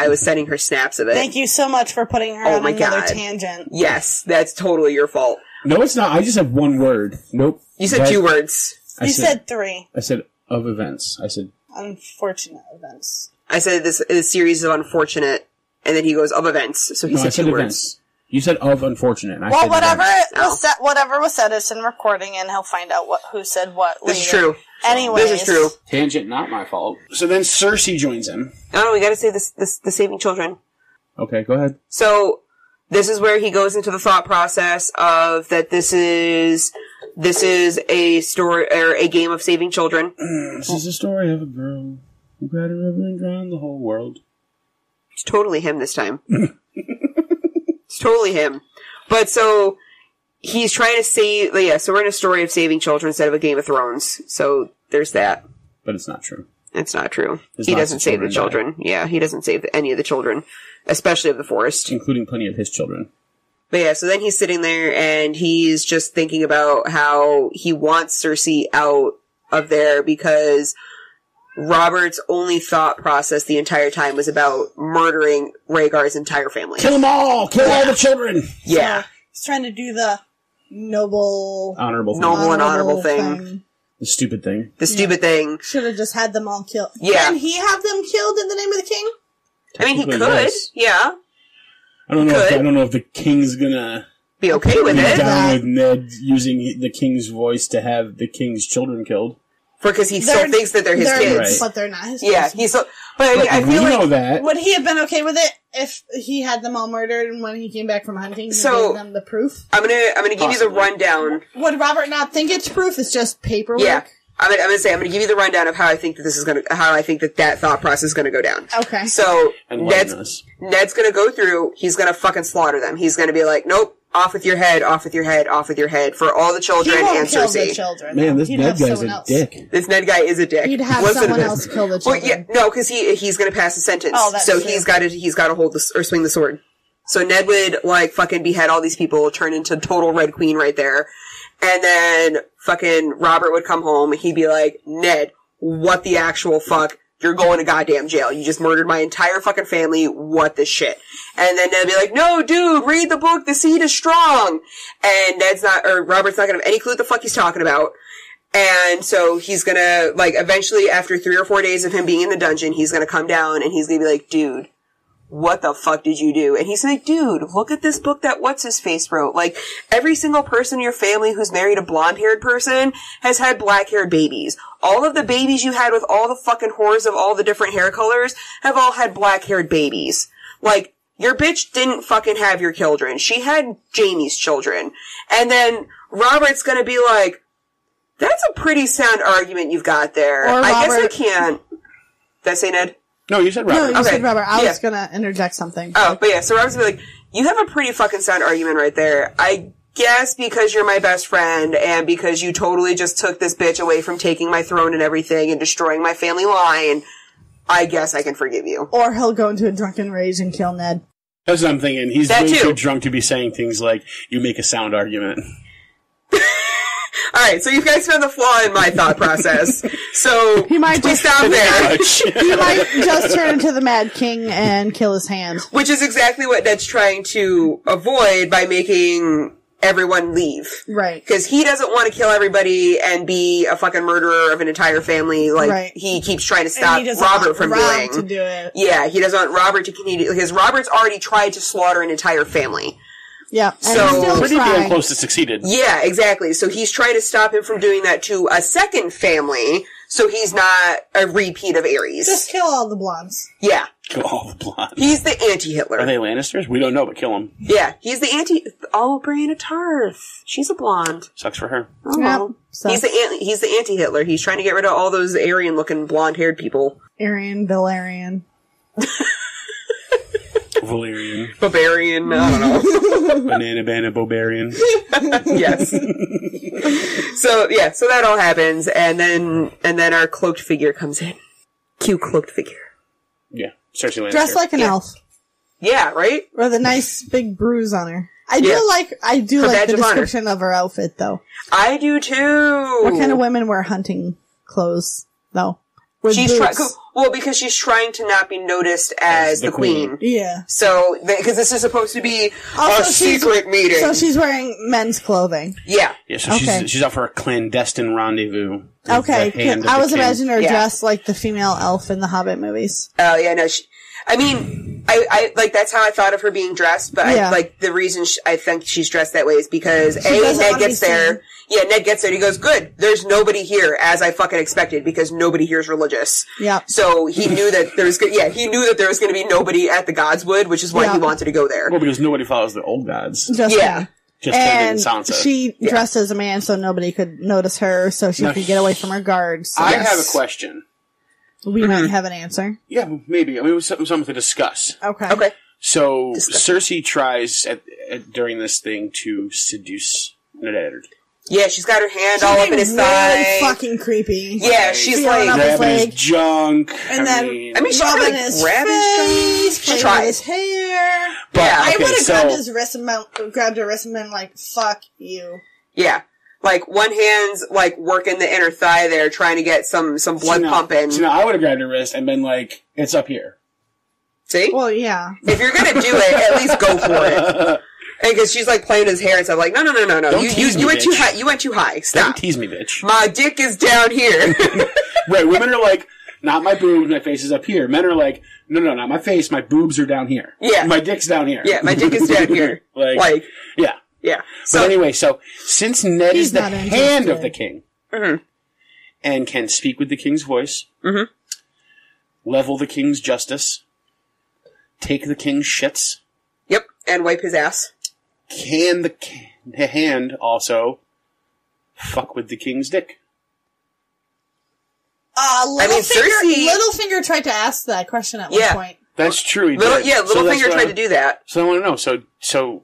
was sending her snaps of it.
Thank you so much for putting her on another tangent.
Yes, that's totally your fault.
No, it's not. I just have one word. Nope.
You said 2 words.
You said 3.
I said of events. I said
unfortunate events.
I said this series of unfortunate, and then he goes of events. So he said 2 words. Events.
You said of unfortunate. And I
well,
said
whatever was said is in recording, and he'll find out who said what later.
This is true.
Anyways.
This is true.
Tangent, not my fault. So then Cersei joins him.
Oh, we gotta say the saving children.
Okay, go ahead.
So, this is where he goes into the thought process of that this is a story, or a game of saving children.
This is a story of a girl who got a river and drowned the whole world.
It's totally him this time. It's totally him. But so, he's trying to save, so we're in a story of saving children instead of a Game of Thrones. So, there's that.
But it's not true.
It's not true. He doesn't save the children. Yeah, he doesn't save any of the children. Especially of the forest.
Including plenty of his children.
But yeah, so then he's sitting there and he's just thinking about how he wants Cersei out of there because Robert's only thought process the entire time was about murdering Rhaegar's entire family.
Kill them all! Kill all the children!
Yeah.
So he's trying to do the noble
and honorable thing.
The stupid thing.
The stupid thing.
Should have just had them all killed.
Yeah.
Can he have them killed in the name of the king?
I mean, he could. Yes. Yeah.
I don't know if the king's gonna
be okay with it.
Down with Ned using the king's voice to have the king's children killed.
Because he still thinks that they're his kids.
Right.
But they're not his kids.
Yeah, but I feel like...
that.
Would he have been okay with it if he had them all murdered and when he came back from hunting he gave them the proof?
I'm gonna give you the rundown.
Would Robert not think it's proof? It's just paperwork?
Yeah. I'm gonna give you the rundown of how I think that that thought process is gonna go down.
Okay.
So, Ned's gonna go through, he's gonna fucking slaughter them. He's gonna be like, nope, off with your head, off with your head, off with your head, for all the children and Cersei.
The children.
Man, this Ned guy's a dick.
This Ned guy is a dick.
He'd have someone else kill the children.
Well, yeah, no, cause he's gonna pass a sentence.
Oh, that's
so
true.
he's gotta hold or swing the sword. So Ned would, fucking behead all these people, turn into total Red Queen right there. And then fucking Robert would come home and he'd be like, Ned, what the actual fuck? You're going to goddamn jail. You just murdered my entire fucking family. What the shit? And then Ned'd be like, no, dude, read the book. The seed is strong. And Robert's not gonna have any clue what the fuck he's talking about. And so he's gonna, like, eventually, after 3 or 4 days of him being in the dungeon, he's gonna come down and he's gonna be like, dude, what the fuck did you do? And he's like, dude, look at this book that What's-His-Face wrote. Like, every single person in your family who's married a blonde-haired person has had black-haired babies. All of the babies you had with all the fucking whores of all the different hair colors have all had black-haired babies. Like, your bitch didn't fucking have your children. She had Jaime's children. And then Robert's gonna be like, that's a pretty sound argument you've got there. I guess I can't. Did I say Ned?
No, you said Robert.
No, you said Robert. I was gonna interject something.
Oh, but yeah, so Robert's gonna be like, you have a pretty fucking sound argument right there. I guess because you're my best friend and because you totally just took this bitch away from taking my throne and everything and destroying my family line, I guess I can forgive you.
Or he'll go into a drunken rage and kill Ned.
That's what I'm thinking. He's way too drunk to be saying things like, you make a sound argument.
Alright, so you guys found the flaw in my thought process. So,
he might just
stop there.
He might just turn into the Mad King and kill his hand.
Which is exactly what Ned's trying to avoid by making everyone leave.
Right.
Because he doesn't want to kill everybody and be a fucking murderer of an entire family like he keeps trying to stop Robert from doing.
To do it.
Yeah, he doesn't want Robert to continue, because Robert's already tried to slaughter an entire family.
Yeah.
So
pretty damn close to succeeded.
Yeah, exactly. So he's trying to stop him from doing that to a second family, so he's not a repeat of Ares.
Just kill all the blondes.
Yeah.
Kill all the blondes.
He's the anti-Hitler.
Are they Lannisters? We don't know, but kill them.
Yeah, he's the Brianna Tarth. She's a blonde.
Sucks for her.
Oh, well. He's the anti-Hitler. He's trying to get rid of all those Aryan-looking blonde-haired people.
Aryan, Valerian.
Valerian.
Barbarian, I don't know.
Banana, Bobarian.
Yes. So that all happens, and then our cloaked figure comes in. Cute cloaked figure.
Yeah, Cersei Lannister.
Dressed like an elf.
Yeah, right?
With a nice big bruise on her. I do like the description of her outfit, though.
I do too.
What kind of women wear hunting clothes, though?
Because she's trying to not be noticed as the queen.
Yeah.
So, because this is supposed to be a secret meeting.
So she's wearing men's clothing.
Yeah.
Yeah, so she's out for a clandestine rendezvous.
Okay, I was imagining her dressed like the female elf in the Hobbit movies.
Oh, yeah, no, I like, that's how I thought of her being dressed, but the reason I think she's dressed that way is because Ned gets there. Yeah, Ned gets there and he goes, good, there's nobody here, as I fucking expected, because nobody here is religious.
Yeah.
So he knew that there was going to be nobody at the Godswood, which is why he wanted to go there.
Well, because nobody follows the old gods.
Just and
Sansa.
She dressed as a man so nobody could notice her, so she could get away from her guards. So
I have a question.
We might have an answer.
Yeah, maybe. I mean, it was something to discuss.
Okay.
So, Cersei tries during this thing to seduce Eddard.
Yeah, she's got her hand all up in his thigh.
Fucking creepy.
Yeah, she's like
grabbing his junk.
And then
she rubbing his
grab his face,
she tried
his hair.
But,
I would have grabbed his wrist and grabbed her wrist and been like, "Fuck you."
Yeah. Like, one hand's, like, working the inner thigh there, trying to get some blood pumping.
So I would have grabbed her wrist and been like, it's up here.
See?
Well, yeah.
If you're gonna do it, at least go for it. Because she's, like, playing his hair and stuff, like, no. You went too high. You went too high. Stop.
Don't tease me, bitch.
My dick is down here.
Right, women are like, not my boobs, my face is up here. Men are like, no, not my face, my boobs are down here.
Yeah.
My dick's down here.
Yeah, my dick is down here.
like, yeah.
Yeah.
But anyway, since Ned is the hand of the king, and can speak with the king's voice, level the king's justice, take the king's shits.
Yep, and wipe his ass.
Can the hand also fuck with the king's dick?
Littlefinger tried to ask that question at one point.
That's true.
Littlefinger tried to do that.
So I want to know. So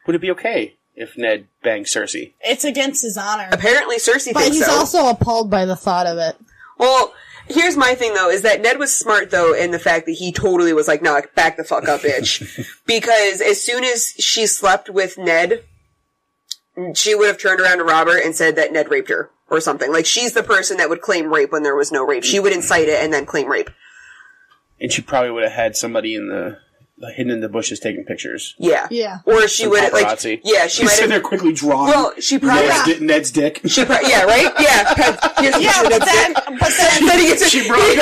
would it be okay if Ned banged Cersei?
It's against his honor.
Apparently Cersei thinks so.
But he's also appalled by the thought of it.
Well, here's my thing, though, is that Ned was smart, though, in the fact that he totally was like, nah, back the fuck up, bitch. Because as soon as she slept with Ned, she would have turned around to Robert and said that Ned raped her, or something. Like, she's the person that would claim rape when there was no rape. She would incite it and then claim rape.
And she probably would have had somebody in hidden in the bushes taking pictures.
Yeah.
Yeah.
Or she would she might
have there quickly drawn.
Well, she probably
Ned's dick.
Yeah, right? Yeah.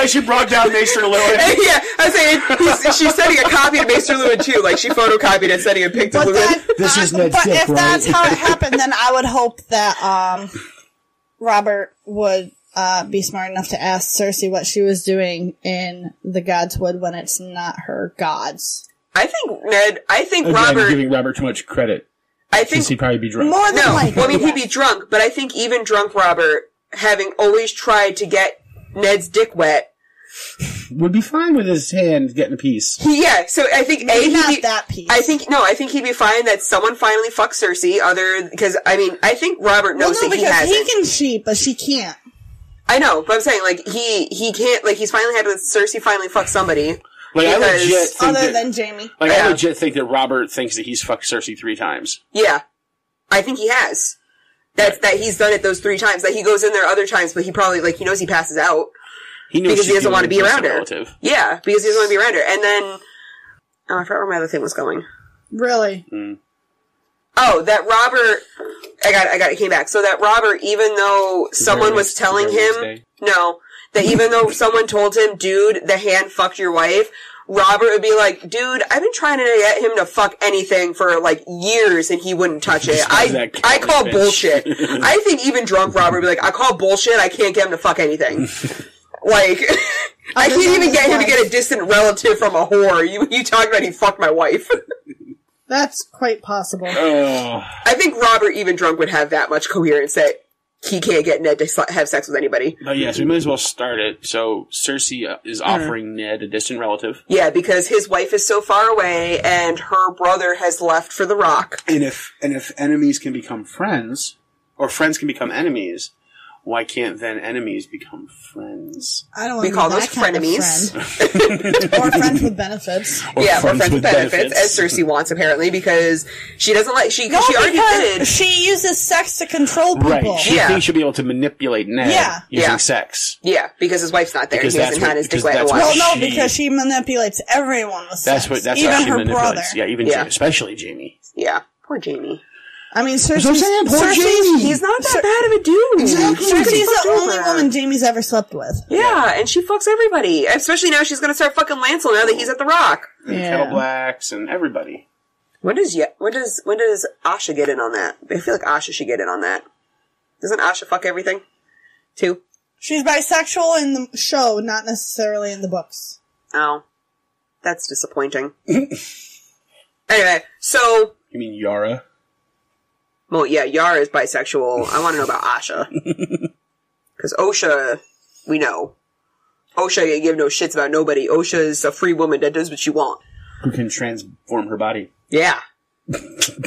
She brought down Maester Lewin.
Yeah, I was saying she's sending a copy to Maester Lewin too. Like she photocopied and sending a pic to Lewin.
This is Ned's dick,
if that's how it happened, then I would hope that Robert would be smart enough to ask Cersei what she was doing in the Godswood when it's not her gods.
I think Robert...
giving Robert too much credit.
I think
he'd probably be drunk.
More than likely.
Well, I mean, he'd be drunk, but I think even drunk Robert, having always tried to get Ned's dick wet,
would be fine with his hand getting a piece.
So I think
that piece.
I think he'd be fine that someone finally fucked Cersei. Because I think Robert knows that he has
he can cheat, but she can't.
I know, but I'm saying he can't. He's finally had Cersei finally fuck somebody.
I legit think
than Jaime.
I legit think that Robert thinks that he's fucked Cersei 3 times.
Yeah. I think he has. That he's done it those 3 times. That he goes in there other times, but he probably, he knows he passes out.
He knows
because he doesn't want to be around her.
Relative.
Yeah, because he doesn't want to be around her. And then, I forgot where my other thing was going.
Really?
Oh, that Robert, I got it, came back. So that Robert, even though someone was telling him, that even though someone told him, dude, the hand fucked your wife, Robert would be like, dude, I've been trying to get him to fuck anything for, years and he wouldn't touch it. I call bullshit. I think even drunk Robert would be like, I call bullshit, I can't get him to fuck anything. I can't even get him to get a distant relative from a whore. You talk about he fucked my wife.
That's quite possible.
I think Robert, even drunk, would have that much coherence that he can't get Ned to have sex with anybody.
But so we might as well start it. So Cersei is offering Ned a distant relative.
Yeah, because his wife is so far away, and her brother has left for the Rock.
And if enemies can become friends, or friends can become enemies, why can't then enemies become friends?
I don't want to
call those frenemies.
Or friends with benefits.
Or friends with benefits, as Cersei wants, apparently, because she doesn't like... She already did.
She uses sex to control people.
Right. She thinks she'll be able to manipulate Ned using sex.
Yeah, because his wife's not there. Because he hasn't had his dick wet in a while.
Well, no, because she manipulates everyone with sex. That's even
how she
her
manipulates.
brother.
Yeah, especially Jaime.
Yeah, poor Jaime.
I mean, Cersei.
He's not that bad of a dude.
Exactly. Cersei's the only woman Jaime's ever slept with.
Yeah, and she fucks everybody. Especially now she's gonna start fucking Lancel now that he's at the Rock.
And Kettle Blacks and everybody.
When does Asha get in on that? I feel like Asha should get in on that. Doesn't Asha fuck everything? Too?
She's bisexual in the show, not necessarily in the books.
Oh. That's disappointing. Anyway, so...
You mean Yara?
Well, yeah, Yara is bisexual. I want to know about Asha. Because Osha, we know. Osha ain't give no shits about nobody. Osha is a free woman that does what she wants.
Who can transform her body.
Yeah.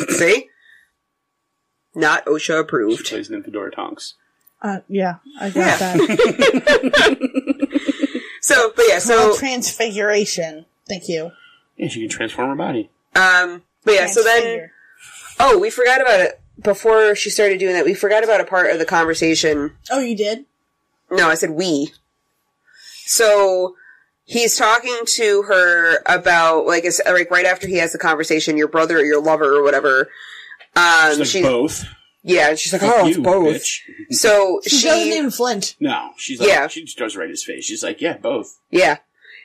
See? Not OSHA approved.
She plays Nymphadora Tonks.
Yeah, I got that.
So
transfiguration. Thank you.
Yeah, she can transform her body.
So then... Oh, we forgot about it. Before she started doing that, we forgot about a part of the conversation.
Oh, you did?
No, I said we. So, he's talking to her about, right after he has the conversation, your brother or your lover or whatever.
She's both.
Yeah, and she's like, it's both.
Bitch.
So,
she doesn't even flinch.
No, she's like, she just goes right in his face. She's like, yeah, both.
Yeah.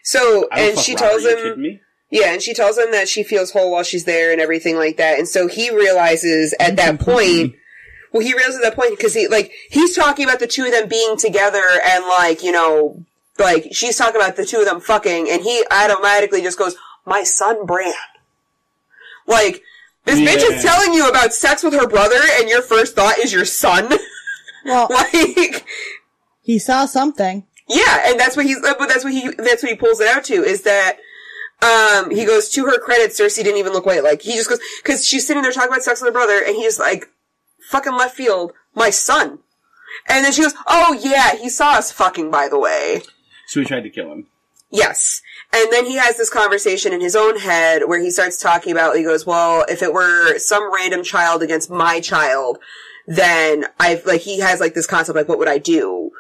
So, and she tells him...
Are you kidding me?
Yeah, and she tells him that she feels whole while she's there and everything like that. And so he realizes at that point, because he's talking about the two of them being together and she's talking about the two of them fucking, and he automatically just goes, my son Bran. This bitch is telling you about sex with her brother and your first thought is your son.
Well, he saw something.
Yeah, and that's what he pulls it out to, is that, he goes, to her credit, Cersei didn't even look away. He just goes, cause she's sitting there talking about sex with her brother, and he's fucking left field, my son. And then she goes, oh yeah, he saw us fucking, by the way.
So he tried to kill him.
Yes. And then he has this conversation in his own head where he starts talking about, he goes, well, if it were some random child against my child, then he has this concept, what would I do?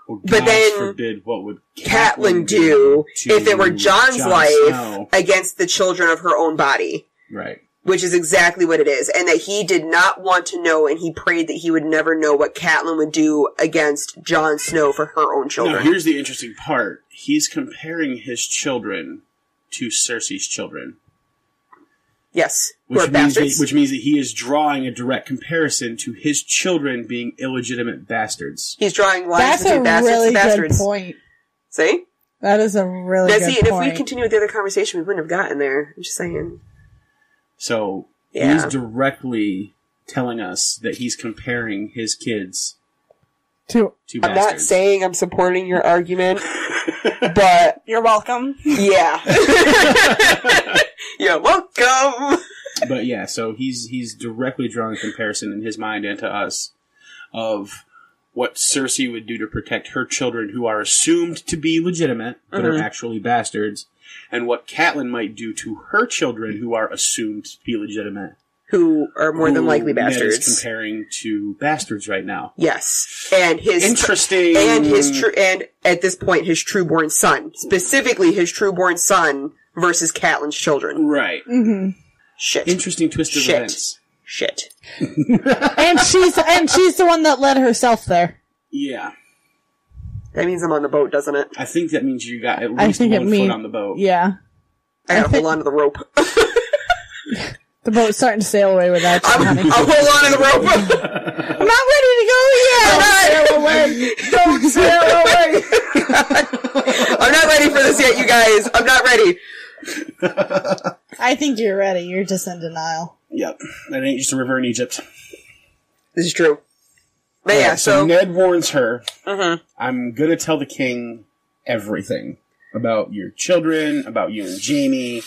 Well,
but then
forbid, what would
Catelyn do if it were Jon's life against the children of her own body?
Right.
Which is exactly what it is. And that he did not want to know, and he prayed that he would never know what Catelyn would do against Jon Snow for her own children.
Now, here's the interesting part. He's comparing his children to Cersei's children.
Yes.
Which means that he is drawing a direct comparison to his children being illegitimate bastards.
He's drawing lines between bastards and bastards.
That's a really good point.
See?
That is a really good point.
And if we continue with the other conversation, we wouldn't have gotten there. I'm just saying.
So, he's directly telling us that he's comparing his kids to bastards.
I'm not saying I'm supporting your argument, but...
You're welcome.
Yeah. You're welcome!
But yeah, so he's directly drawing a comparison in his mind and to us of what Cersei would do to protect her children who are assumed to be legitimate, but are actually bastards, and what Catelyn might do to her children who are assumed to be legitimate.
Who are more than likely bastards.
Ned is comparing to bastards right now.
Yes. And his...
Interesting.
And at this point, his trueborn son. Specifically, his trueborn son versus Catelyn's children.
Right.
Mm-hmm.
Shit.
Interesting twist of events.
Shit.
and she's the one that led herself there.
Yeah.
That means I'm on the boat, doesn't it?
I think that means you got at least 1 foot on the boat.
Yeah.
I gotta hold on to the rope.
The boat's starting to sail away without you, honey.
I'll hold on to the rope.
I'm not ready to go yet!
Don't sail away! I'm not ready for this yet, you guys. I'm not ready.
I think you're ready. You're just in denial.
Yep. That ain't just a river in Egypt.
This is true. But yeah,
so Ned warns her, I'm gonna tell the king everything. About your children, about you and Jaime.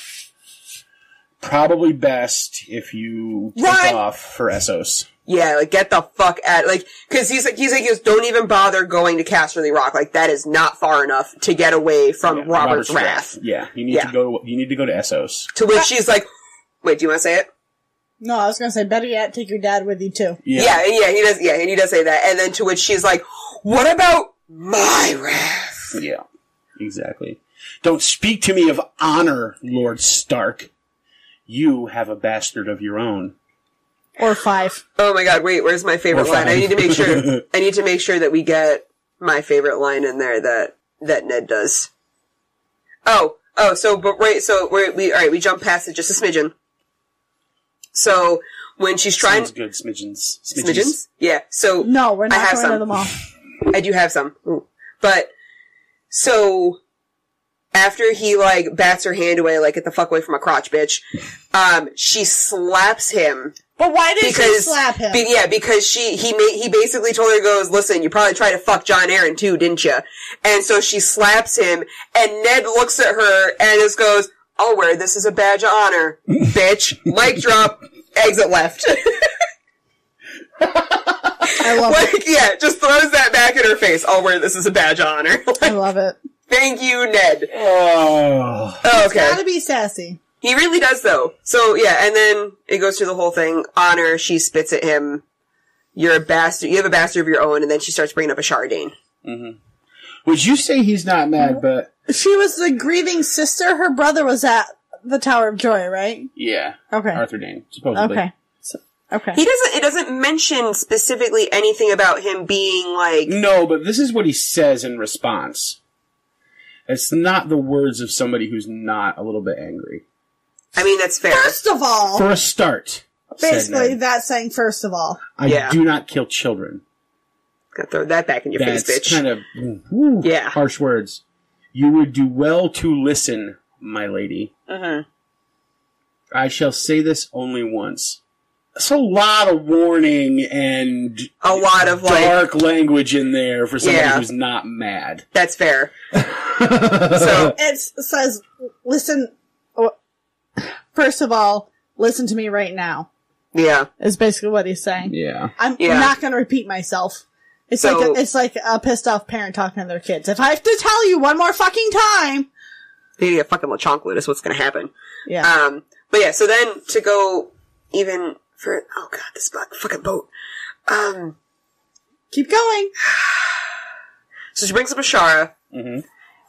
Probably best if you take off for Essos.
Yeah, like, get the fuck out. Like, cause he's like, don't even bother going to Casterly Rock. Like, that is not far enough to get away from Robert's wrath.
Yeah, you need to go to Essos.
To which she's like, wait, do you want to say it?
No, I was gonna say, better yet, take your dad with you too.
Yeah, he does, and he does say that. And then to which she's like, what about my wrath?
Yeah, exactly. Don't speak to me of honor, Lord Stark. You have a bastard of your own.
Or 5.
Oh my god, wait, where's my favorite line? I need to make sure that we get my favorite line in there that Ned does. We jump past it just a smidgen. So, when she's trying...
Sounds good, smidgens.
Smidgens? Yeah, so...
No, we're not going to them all.
I do have some. Ooh. But, so... After he, like, bats her hand away, like, get the fuck away from my crotch, bitch, she slaps him.
But why did she slap him?
Because he basically told her, goes, listen, you probably tried to fuck Jon Arryn too, didn't you? And so she slaps him, and Ned looks at her and just goes, I'll wear this as a badge of honor, bitch. Mic drop, exit left.
I love it.
Yeah, just throws that back in her face. I'll wear this as a badge of honor.
I love it.
Thank you, Ned.
Oh,
okay.
He's gotta be sassy.
He really does, though. So, yeah, and then it goes through the whole thing. Honor, she spits at him. You're a bastard. You have a bastard of your own, and then she starts bringing up a Chardane.
Mm-hmm. Would you say he's not mad, but...
She was the grieving sister. Her brother was at the Tower of Joy, right?
Yeah.
Okay.
Arthur Dayne, supposedly.
Okay. Okay.
It doesn't mention specifically anything about him being, like...
No, but this is what he says in response. It's not the words of somebody who's not a little bit angry.
I mean, that's fair.
First of all...
For a start.
Basically, that's saying first of all.
I do not kill children.
Gotta throw that back in your face, bitch.
That's kind of harsh words. You would do well to listen, my lady.
Mm-hmm.
I shall say this only once. There's a lot of warning and
a lot of
dark language in there for somebody who's not mad.
That's fair.
So it says, listen, first of all, listen to me right now.
Yeah.
Is basically what he's saying.
Yeah.
I'm not going to repeat myself. It's like a pissed off parent talking to their kids. If I have to tell you one more fucking time.
They get fucking LeChonklet is what's going to happen.
Yeah.
But yeah, so then to go even for, oh god, this fucking boat.
Keep going.
So she brings up Ashara. Mm-hmm.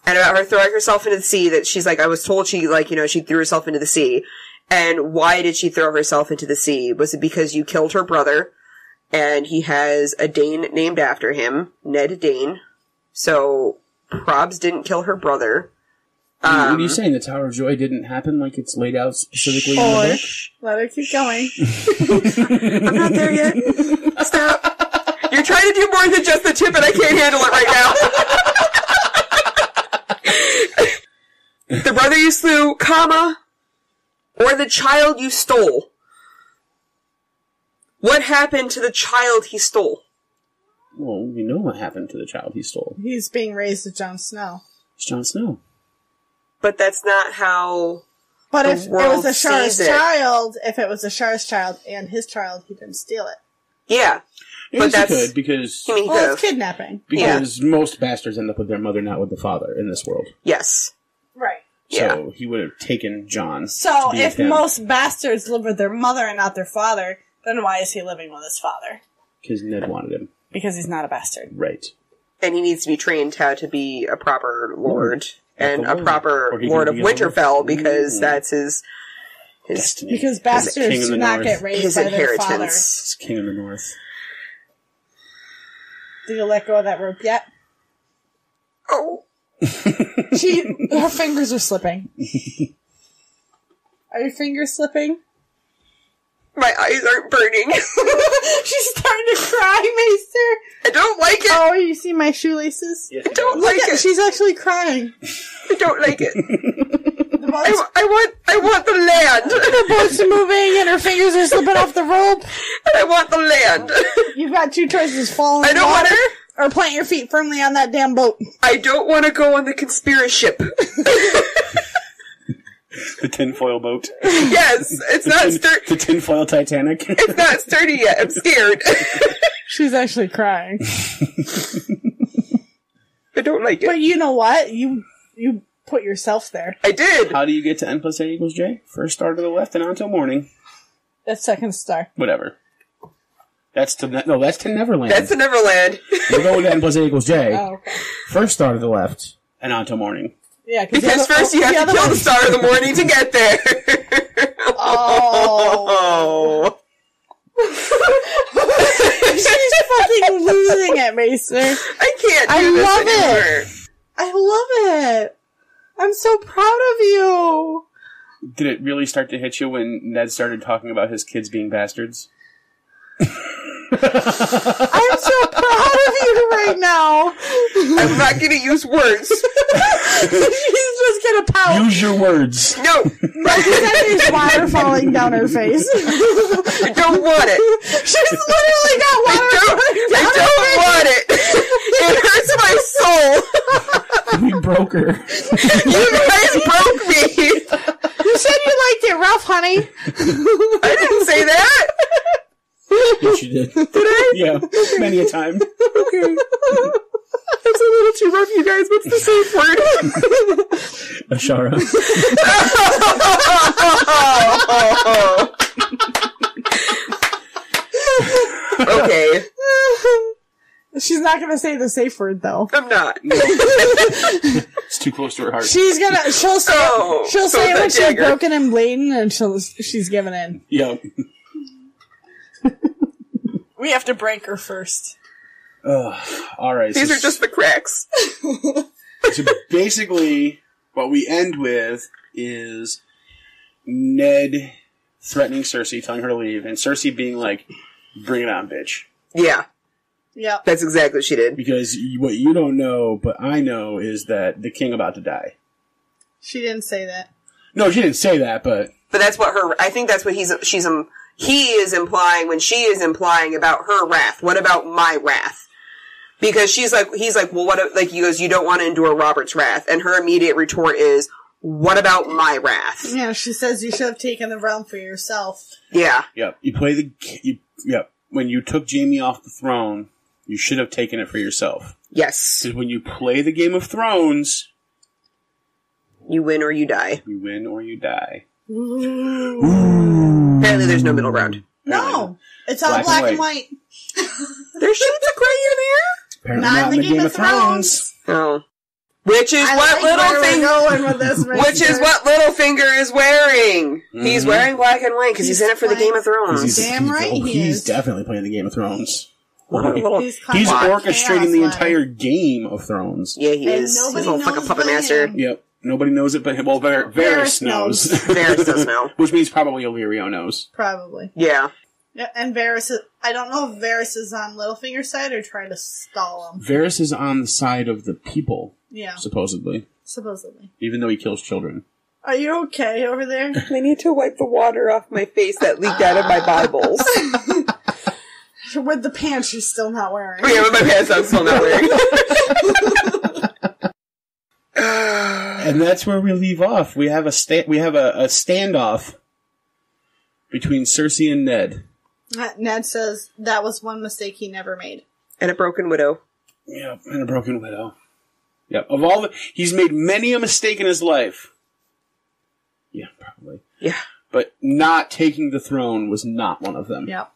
And about her throwing herself into the sea, that she's like, I was told she, like, you know, she threw herself into the sea. And why did she throw herself into the sea? Was it because you killed her brother? And he has a Dane named after him, Ned Dane. So, Probs didn't kill her brother.
What are you saying? The Tower of Joy didn't happen like it's laid out specifically in the book?
Let her keep going.
I'm not there yet. Stop. You're trying to do more than just the tip, and I can't handle it right now. The brother you slew, comma, or the child you stole. What happened to the child he stole?
Well, we know what happened to the child he stole.
He's being raised as Jon Snow.
It's Jon Snow.
But that's not how.
But if it was Ashara's child, and his child, he didn't steal it.
Yeah.
But that's he could, because
it's kidnapping.
Because most bastards end up with their mother, not with the father in this world.
Yes.
Right.
So he would have taken Jon.
So if most bastards live with their mother and not their father, then why is he living with his father?
Because Ned wanted him.
Because he's not a bastard.
Right.
And he needs to be trained how to be a proper lord. And a proper Lord of Winterfell, because that's his
destiny. Because bastards do not get raised by their father.
He's king of the north.
Did you let go of that rope yet?
Oh.
Her fingers are slipping. Are your fingers slipping?
My eyes aren't burning.
She's starting to cry, Maester.
I don't like it.
Oh, you see my shoelaces?
Yes,
I don't like it.
She's actually crying.
I don't like it. I want the land.
The boat's moving and her fingers are slipping off the rope.
And I want the land.
You've got two choices: fall in the water or plant your feet firmly on that damn boat.
I don't want to go on the conspiracy ship.
The tinfoil boat.
Yes, it's not sturdy.
The tinfoil Titanic.
It's not sturdy yet. I'm scared.
She's actually crying.
I don't like it.
But you know what? You put yourself there.
I did.
How do you get to N+A = J? First star to the left and on till morning.
That's second star.
Whatever. That's to Neverland.
That's to Neverland.
We're going to N+A = J.
Oh, okay.
First star to the left and on till morning.
Yeah,
because first you have to kill the star of the morning to get there.
Oh. She's fucking losing it, Maester.
I can't do this anymore.
I love it. I'm so proud of you.
Did it really start to hit you when Ned started talking about his kids being bastards?
I'm so proud of you right now.
I'm not going to use words.
She's just going to pout.
Use your words.
No.
There's water falling down her face.
I don't want it.
She's literally got water falling down her face.
I don't want it. It hurts my soul.
We broke her.
You guys broke me.
You said you liked it rough, honey.
I didn't say that.
Yes, you did.
Did I?
Yeah, many a time.
Okay. That's a little too rough, you guys. What's the safe word?
Ashara.
Okay.
She's not going to say the safe word, though.
I'm not.
No. It's too close to her heart.
She'll say it when she's
dagger.
broken and bleeding, and she's giving in.
Yep.
We have to break her first.
Alright.
These are just the cracks.
So basically, what we end with is Ned threatening Cersei, telling her to leave, and Cersei being like, bring it on, bitch.
Yeah.
Yeah.
That's exactly what she did.
Because what you don't know, but I know, is that the king about to die.
She didn't say that.
No, she didn't say that, but...
But that's what I think that's what he is implying when she is implying about her wrath. What about my wrath? Because he's like, well, he goes, you don't want to endure Robert's wrath. And her immediate retort is, what about my wrath?
Yeah, she says you should have taken the realm for yourself.
Yeah.
Yep. When you took Jaime off the throne, you should have taken it for yourself.
Yes.
Because when you play the Game of Thrones,
you win or you die.
You win or you die.
Ooh. Apparently there's no middle ground.
No. It's all black and white.
There's shades of gray in there.
Apparently not in the Game of Thrones.
Oh. Which is what Littlefinger is wearing. Mm-hmm. He's wearing black and white because he's in it for the Game of Thrones.
He's definitely playing the Game of Thrones. He's orchestrating the entire Game of Thrones.
Yeah, he is. He's a little fucking puppet master.
Yep. Nobody knows it, but Varys knows.
Varys does know.
Which means probably Illyrio knows.
Probably.
Yeah.
And Varys is, I don't know if Varys is on Littlefinger's side or trying to stall him.
Varys is on the side of the people.
Yeah.
Supposedly. Even though he kills children.
Are you okay over there?
I need to wipe the water off my face that leaked out of my Bibles.
With the pants you're still not wearing.
Yeah, with my pants I'm still not wearing.
And that's where we leave off. We have a standoff between Cersei and Ned.
Ned says that was one mistake he never made.
And a broken widow.
Yeah, and a broken widow. Yeah, he's made many a mistake in his life. Yeah, probably.
Yeah.
But not taking the throne was not one of them.
Yep.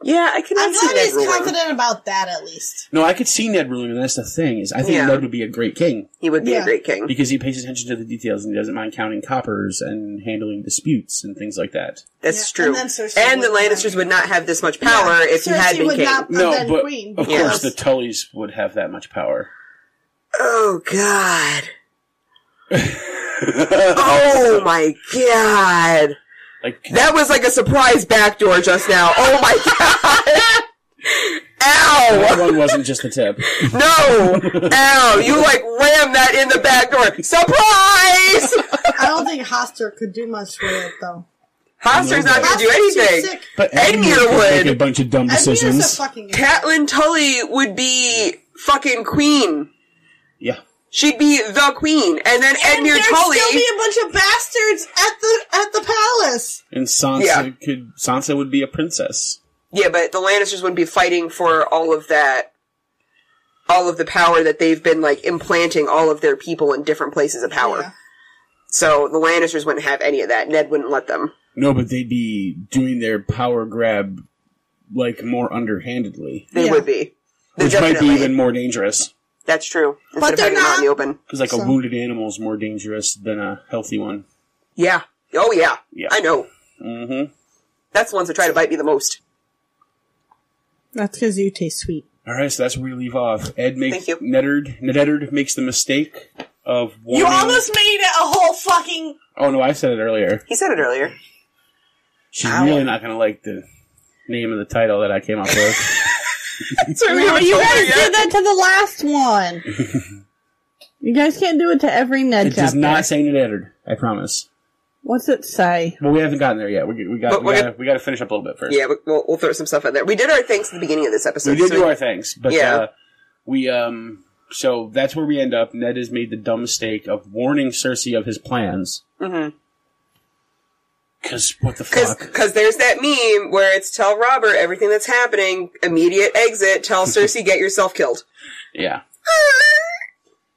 Yeah, I can see Ned ruling. I'm glad he's
confident about that, at least.
No, I could see Ned ruling, and that's the thing, is I think Ned would be a great king.
He would be a great king.
Because he pays attention to the details, and he doesn't mind counting coppers and handling disputes and things like that.
That's true. And the Lannisters would not have this much power if he had been king.
No, but queen, of course the Tullys would have that much power.
Oh, God. Oh, my God. That was like a surprise backdoor just now. Oh, my God. Ow!
That one wasn't just the tip.
No! Ow! You, rammed that in the back door. Surprise!
I don't think Hoster could do much with it, though.
Hoster's not going to do anything.
But Edmure would. Make a bunch of dumb decisions.
Catelyn Tully would be fucking queen.
Yeah.
She'd be the queen, and then Edmure Tully.
There'd still be a bunch of bastards at the palace.
And Sansa would be a princess.
Yeah, but the Lannisters wouldn't be fighting for all of the power that they've been implanting all of their people in different places of power. Yeah. So the Lannisters wouldn't have any of that. Ned wouldn't let them.
No, but they'd be doing their power grab more underhandedly.
They would be.
Which might be even more dangerous.
That's true. But they're not out in the open.
Because a wounded animal is more dangerous than a healthy one.
Yeah. Oh yeah.
Yeah.
I know.
Mm-hmm.
That's the ones that try to bite me the most.
That's because you taste sweet.
Alright, so that's where we leave off. Ned Eddard makes the mistake of warning.
You almost made it a whole fucking...
Oh no, I said it earlier.
He said it earlier.
She's really not going to like the name of the title that I came up with.
No, you guys did that to the last one. You guys can't do it to every Ned chapter.
It does not say Ned Eddard, I promise.
What's it say?
Well, we haven't gotten there yet. We got to finish up a little bit first.
Yeah, we'll throw some stuff in there. We did our thanks at the beginning of this episode.
We did do our thanks, but so that's where we end up. Ned has made the dumb mistake of warning Cersei of his plans.
Mm-hmm.
Because what the fuck?
Because there's that meme where it's tell Robert everything that's happening, immediate exit, tell Cersei get yourself killed.
Yeah.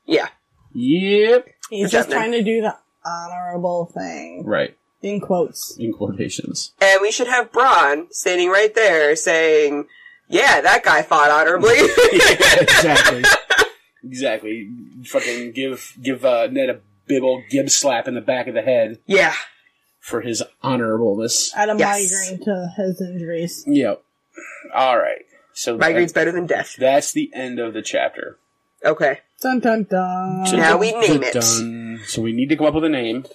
Yeah.
Yep.
He's just trying to do the honorable thing.
Right.
In quotes.
In quotations.
And we should have Bronn standing right there saying, yeah, that guy fought honorably.
Yeah, exactly. Fucking give Ned a big old Gibbs slap in the back of the head.
Yeah.
For his honorableness.
Add a migraine to his injuries.
Yep. Alright. So
migraine's better than death.
That's the end of the chapter.
Okay.
Dun dun dun.
Now we name it.
So we need to come up with a name.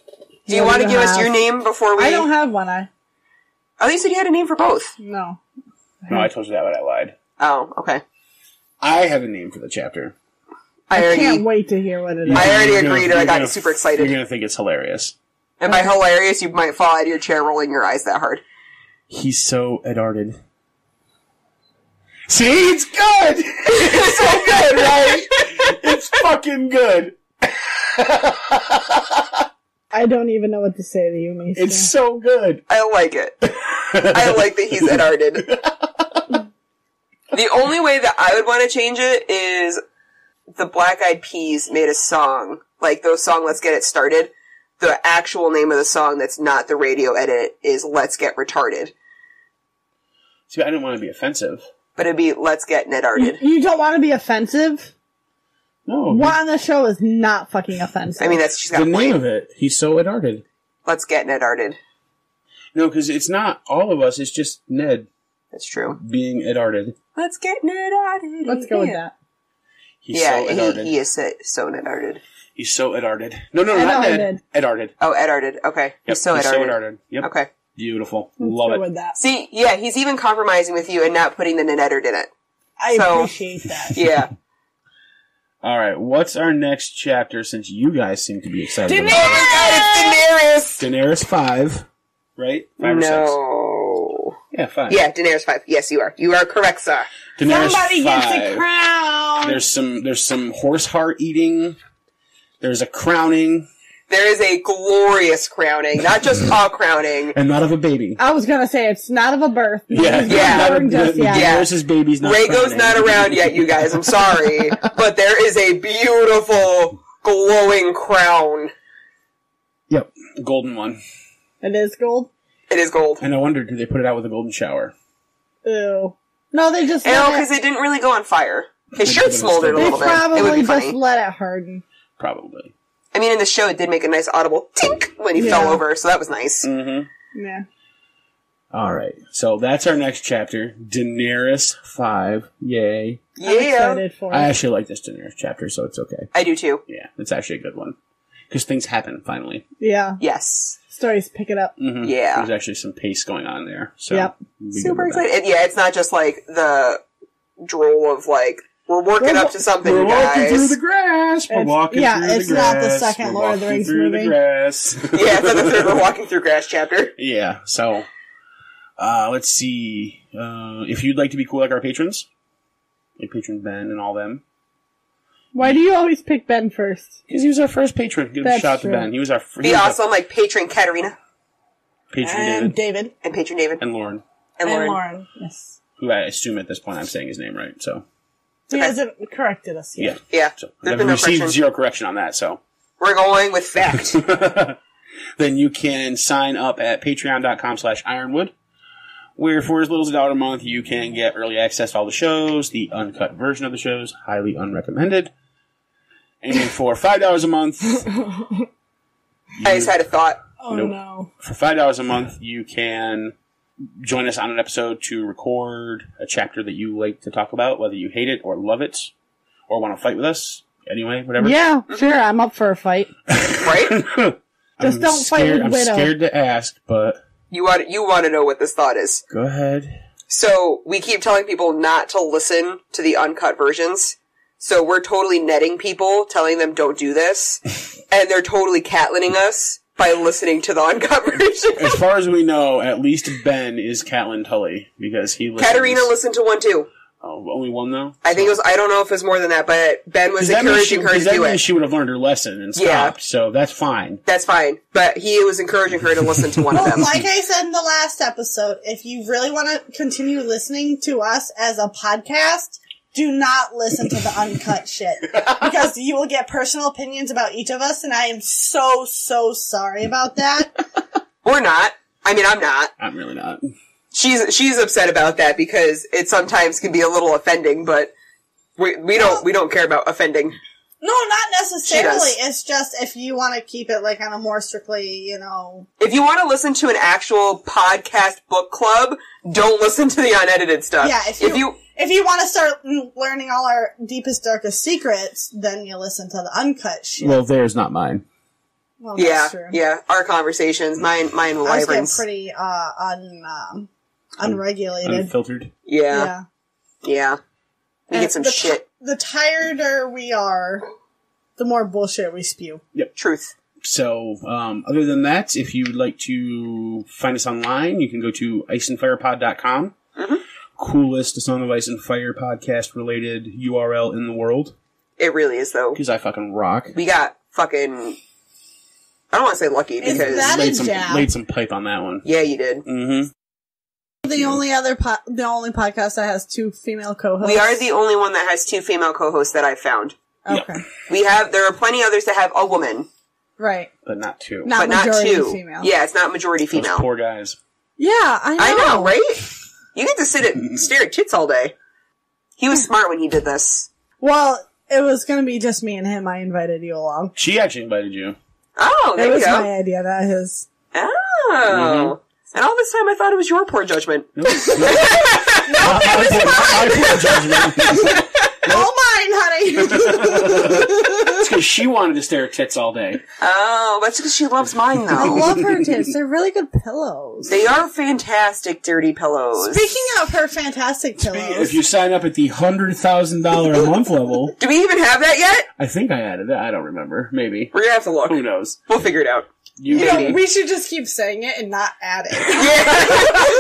Do you want to give us your name before we...
I don't have one,
Oh, you said you had a name for both.
No.
No, I told you that, but I lied.
Oh, okay.
I have a name for the chapter.
I can't wait to hear what it is.
I already agreed and I got super excited.
You're going to think it's hilarious.
And by hilarious, you might fall out of your chair rolling your eyes that hard.
He's so Eddarded. See? It's good! It's so good, right? It's fucking good.
I don't even know what to say to you, Maester.
It's so good.
I like it. I like that he's Eddarded. The only way that I would want to change it is the Black Eyed Peas made a song. Those song Let's Get It Started. The actual name of the song that's not the radio edit is Let's Get Retarded.
See, I didn't want to be offensive.
But it'd be, let's get Eddarded.
You don't want to be offensive?
No.
What on the show is not fucking offensive?
I mean, she's got
the name of it. He's so Eddarded.
Let's get Eddarded.
No, because it's not all of us. It's just Ned.
That's true.
Being Eddarded.
Let's get Eddarded.
Let's go with that.
He's so Eddarded.
He is so Eddarded.
He's so Eddarded. No, not Ned. Eddarded.
Oh, Eddarded. Okay.
Yep,
he's so Eddarded.
Yep.
Okay.
Beautiful.
Let's
Love
go
it.
with that.
See, yeah, he's even compromising with you and not putting the Eddard in it.
I appreciate that.
Yeah.
All right, what's our next chapter? Since you guys seem to be excited about it.
Oh my God, it's Daenerys.
Daenerys 5, right? 5 or 6?
No.
Yeah, 5.
Yeah, Daenerys 5. Yes, you are. You are correct, sir.
Daenerys
Somebody
5.
gets a crown.
There's some horse heart eating. There's a crowning.
There is a glorious crowning, not just a crowning.
And not of a baby.
I was gonna say it's not of a birth.
Yeah. Daenerys' baby's not
Rhaego's
crowning.
not around yet, you guys. I'm sorry. But there is a beautiful, glowing crown.
Yep, golden one.
It is gold?
It is gold.
And I wondered, did they put it out with a golden shower?
Ew. No, they just
No, because it didn't really go on fire. His shirt smoldered a
They
little bit. It would
probably
be funny.
just let it harden.
Probably.
I mean, in the show, it did make a nice audible tink when he fell over, so that was nice.
Mm-hmm.
Yeah.
All right. So that's our next chapter. Daenerys 5. Yay.
Yeah.
I'm excited for it.
I actually like this Daenerys chapter, so it's okay.
I do too.
Yeah, it's actually a good one. Because things happen, finally.
Yeah.
Yes.
Stories pick it up.
Mm-hmm.
Yeah.
There's actually some pace going on there. So
Yep.
Super excited. Yeah, it's not just like the droll of like, we're working up to something,
We're
guys.
walking through the grass. We're walking through the grass.
it's not the second Lord of the Rings movie.
Grass.
Yeah, it's not the third we're walking through grass chapter.
Yeah, so, let's see. If you'd like to be cool like our patrons, like patron Ben and all them.
Why do you always pick Ben first?
Because he was our first patron. Give a shout to Ben. He was our first.
Be awesome, like patron Katarina.
Patron David.
And patron David.
And Lauren.
And Lauren.
Yes.
Who I assume at this point I'm saying his name right, so.
He hasn't corrected us yet.
Yeah.
So
There's
I've
been no
received
correction.
zero correction on that, so.
We're going with fact.
Then you can sign up at patreon.com/ironwood, where for as little as $1 a month, you can get early access to all the shows, the uncut version of the shows, highly unrecommended. And for $5 a month...
I just had a thought.
Oh, no.
For $5 a month, you can join us on an episode to record a chapter that you like to talk about, whether you hate it or love it, or want to fight with us. Anyway, whatever.
Yeah, sure, I'm up for a fight.
Right?
Just don't fight with
I'm
Widow.
scared to ask, but...
You want to know what this thought is.
Go ahead.
So, we keep telling people not to listen to the uncut versions. So we're totally netting people, telling them don't do this. And they're totally Catelynning us by listening to the uncut version.
As far as we know, at least Ben is Catelyn Tully, because he listens.
Katarina listened to one too.
Oh, only one though?
I think it was, I don't know if it was more than that, but Ben was encouraging her to do
that
it.
means she would have learned her lesson and stopped, so that's fine.
That's fine. But he was encouraging her to listen to one of them.
Like I said in the last episode, if you really want to continue listening to us as a podcast, do not listen to the uncut shit. Because you will get personal opinions about each of us, and I am so, so sorry about that.
We're not. I mean, I'm not.
I'm really not.
She's upset about that because it sometimes can be a little offending, but we don't care about offending.
No, not necessarily. It's just if you want to keep it like on a more strictly,
If you want to listen to an actual podcast book club, don't listen to the unedited stuff.
Yeah, if you want to start learning all our deepest, darkest secrets, then you listen to the uncut shit.
Well, theirs, not mine.
Well, that's true.
Yeah, our conversations, mine will
ours get pretty unregulated.
Unfiltered.
Yeah. We get some shit.
The tireder we are, the more bullshit we spew.
Yep.
Truth.
So, other than that, if you'd like to find us online, you can go to IceAndFirePod.com.
Mm-hmm.
Coolest Song of Ice and Fire podcast related URL in the world.
It really is, though.
Because I fucking rock.
We got fucking... I don't want to say lucky because...
laid some pipe on that one.
Yeah, you did.
Mm-hmm.
The only podcast that has 2 female co-hosts.
We are the only one that has 2 female co-hosts that I've found.
Okay.
Yep. There are plenty others that have a woman.
Right.
But not 2.
Not female.
Yeah, it's not majority female.
Those poor guys.
Yeah, I know.
I know, right? You get to stare at tits all day. He was smart when he did this.
Well, it was going to be just me and him. I invited you along.
She actually invited you.
Oh, there you go.
It was my idea, not his.
Oh. And all this time I thought it was your poor judgment.
My poor judgment.
All mine, honey.
It's because she wanted to stare at tits all day.
Oh, that's because she loves mine, though.
I love her tits. They're really good pillows.
They are fantastic, dirty pillows.
Speaking of her fantastic pillows.
If you sign up at the $100,000 a month level.
Do we even have that yet?
I think I added that. I don't remember. Maybe.
We're gonna have to look.
Who knows?
We'll figure it out.
You know, we should just keep saying it and not add it.
Yeah.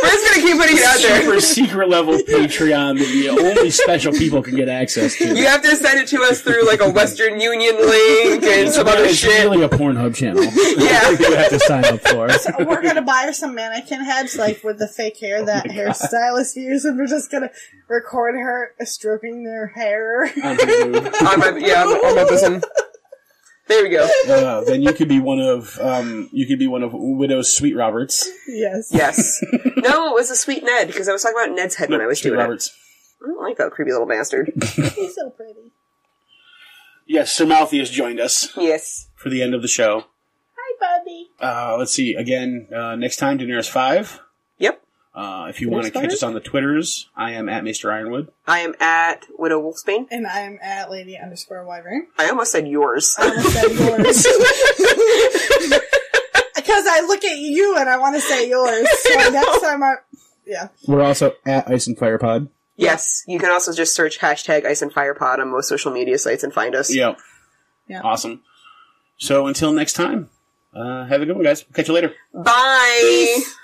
We're just gonna keep putting it out there.
Super secret level Patreon that the only special people can get access to.
You have to send it to us through like a Western Union link and some other shit.
It's really a Pornhub channel.
Yeah.
You have to sign up for.
So we're gonna buy her some mannequin heads, like with the fake hair that hairstylists use, and we're just gonna record her stroking their hair.
On my bosom. There we go.
Then you could be one of Widow's Sweet Roberts.
Yes.
Yes. No, it was a Sweet Ned, because I was talking about Ned's head when I was doing
Roberts.
it. I don't like that creepy little bastard.
He's so pretty.
Yes, Sir Mouthy has joined us.
Yes.
For the end of the show.
Hi, buddy.
Let's see. Again, next time, Daenerys 5.
Yep.
If you want to catch us on the Twitters, I am at Maester Ironwood.
I am at Widow Wolfsbane.
And I am at Lady_Wyvern.
I almost said yours.
I almost said yours. Because I look at you and I want to say yours. So next time yeah.
We're also at IceAndFirePod.
Yes. You can also just search hashtag IceAndFirePod on most social media sites and find us.
Yep.
Yeah.
Awesome. So until next time, have a good one, guys. We'll catch you later.
Bye! Peace.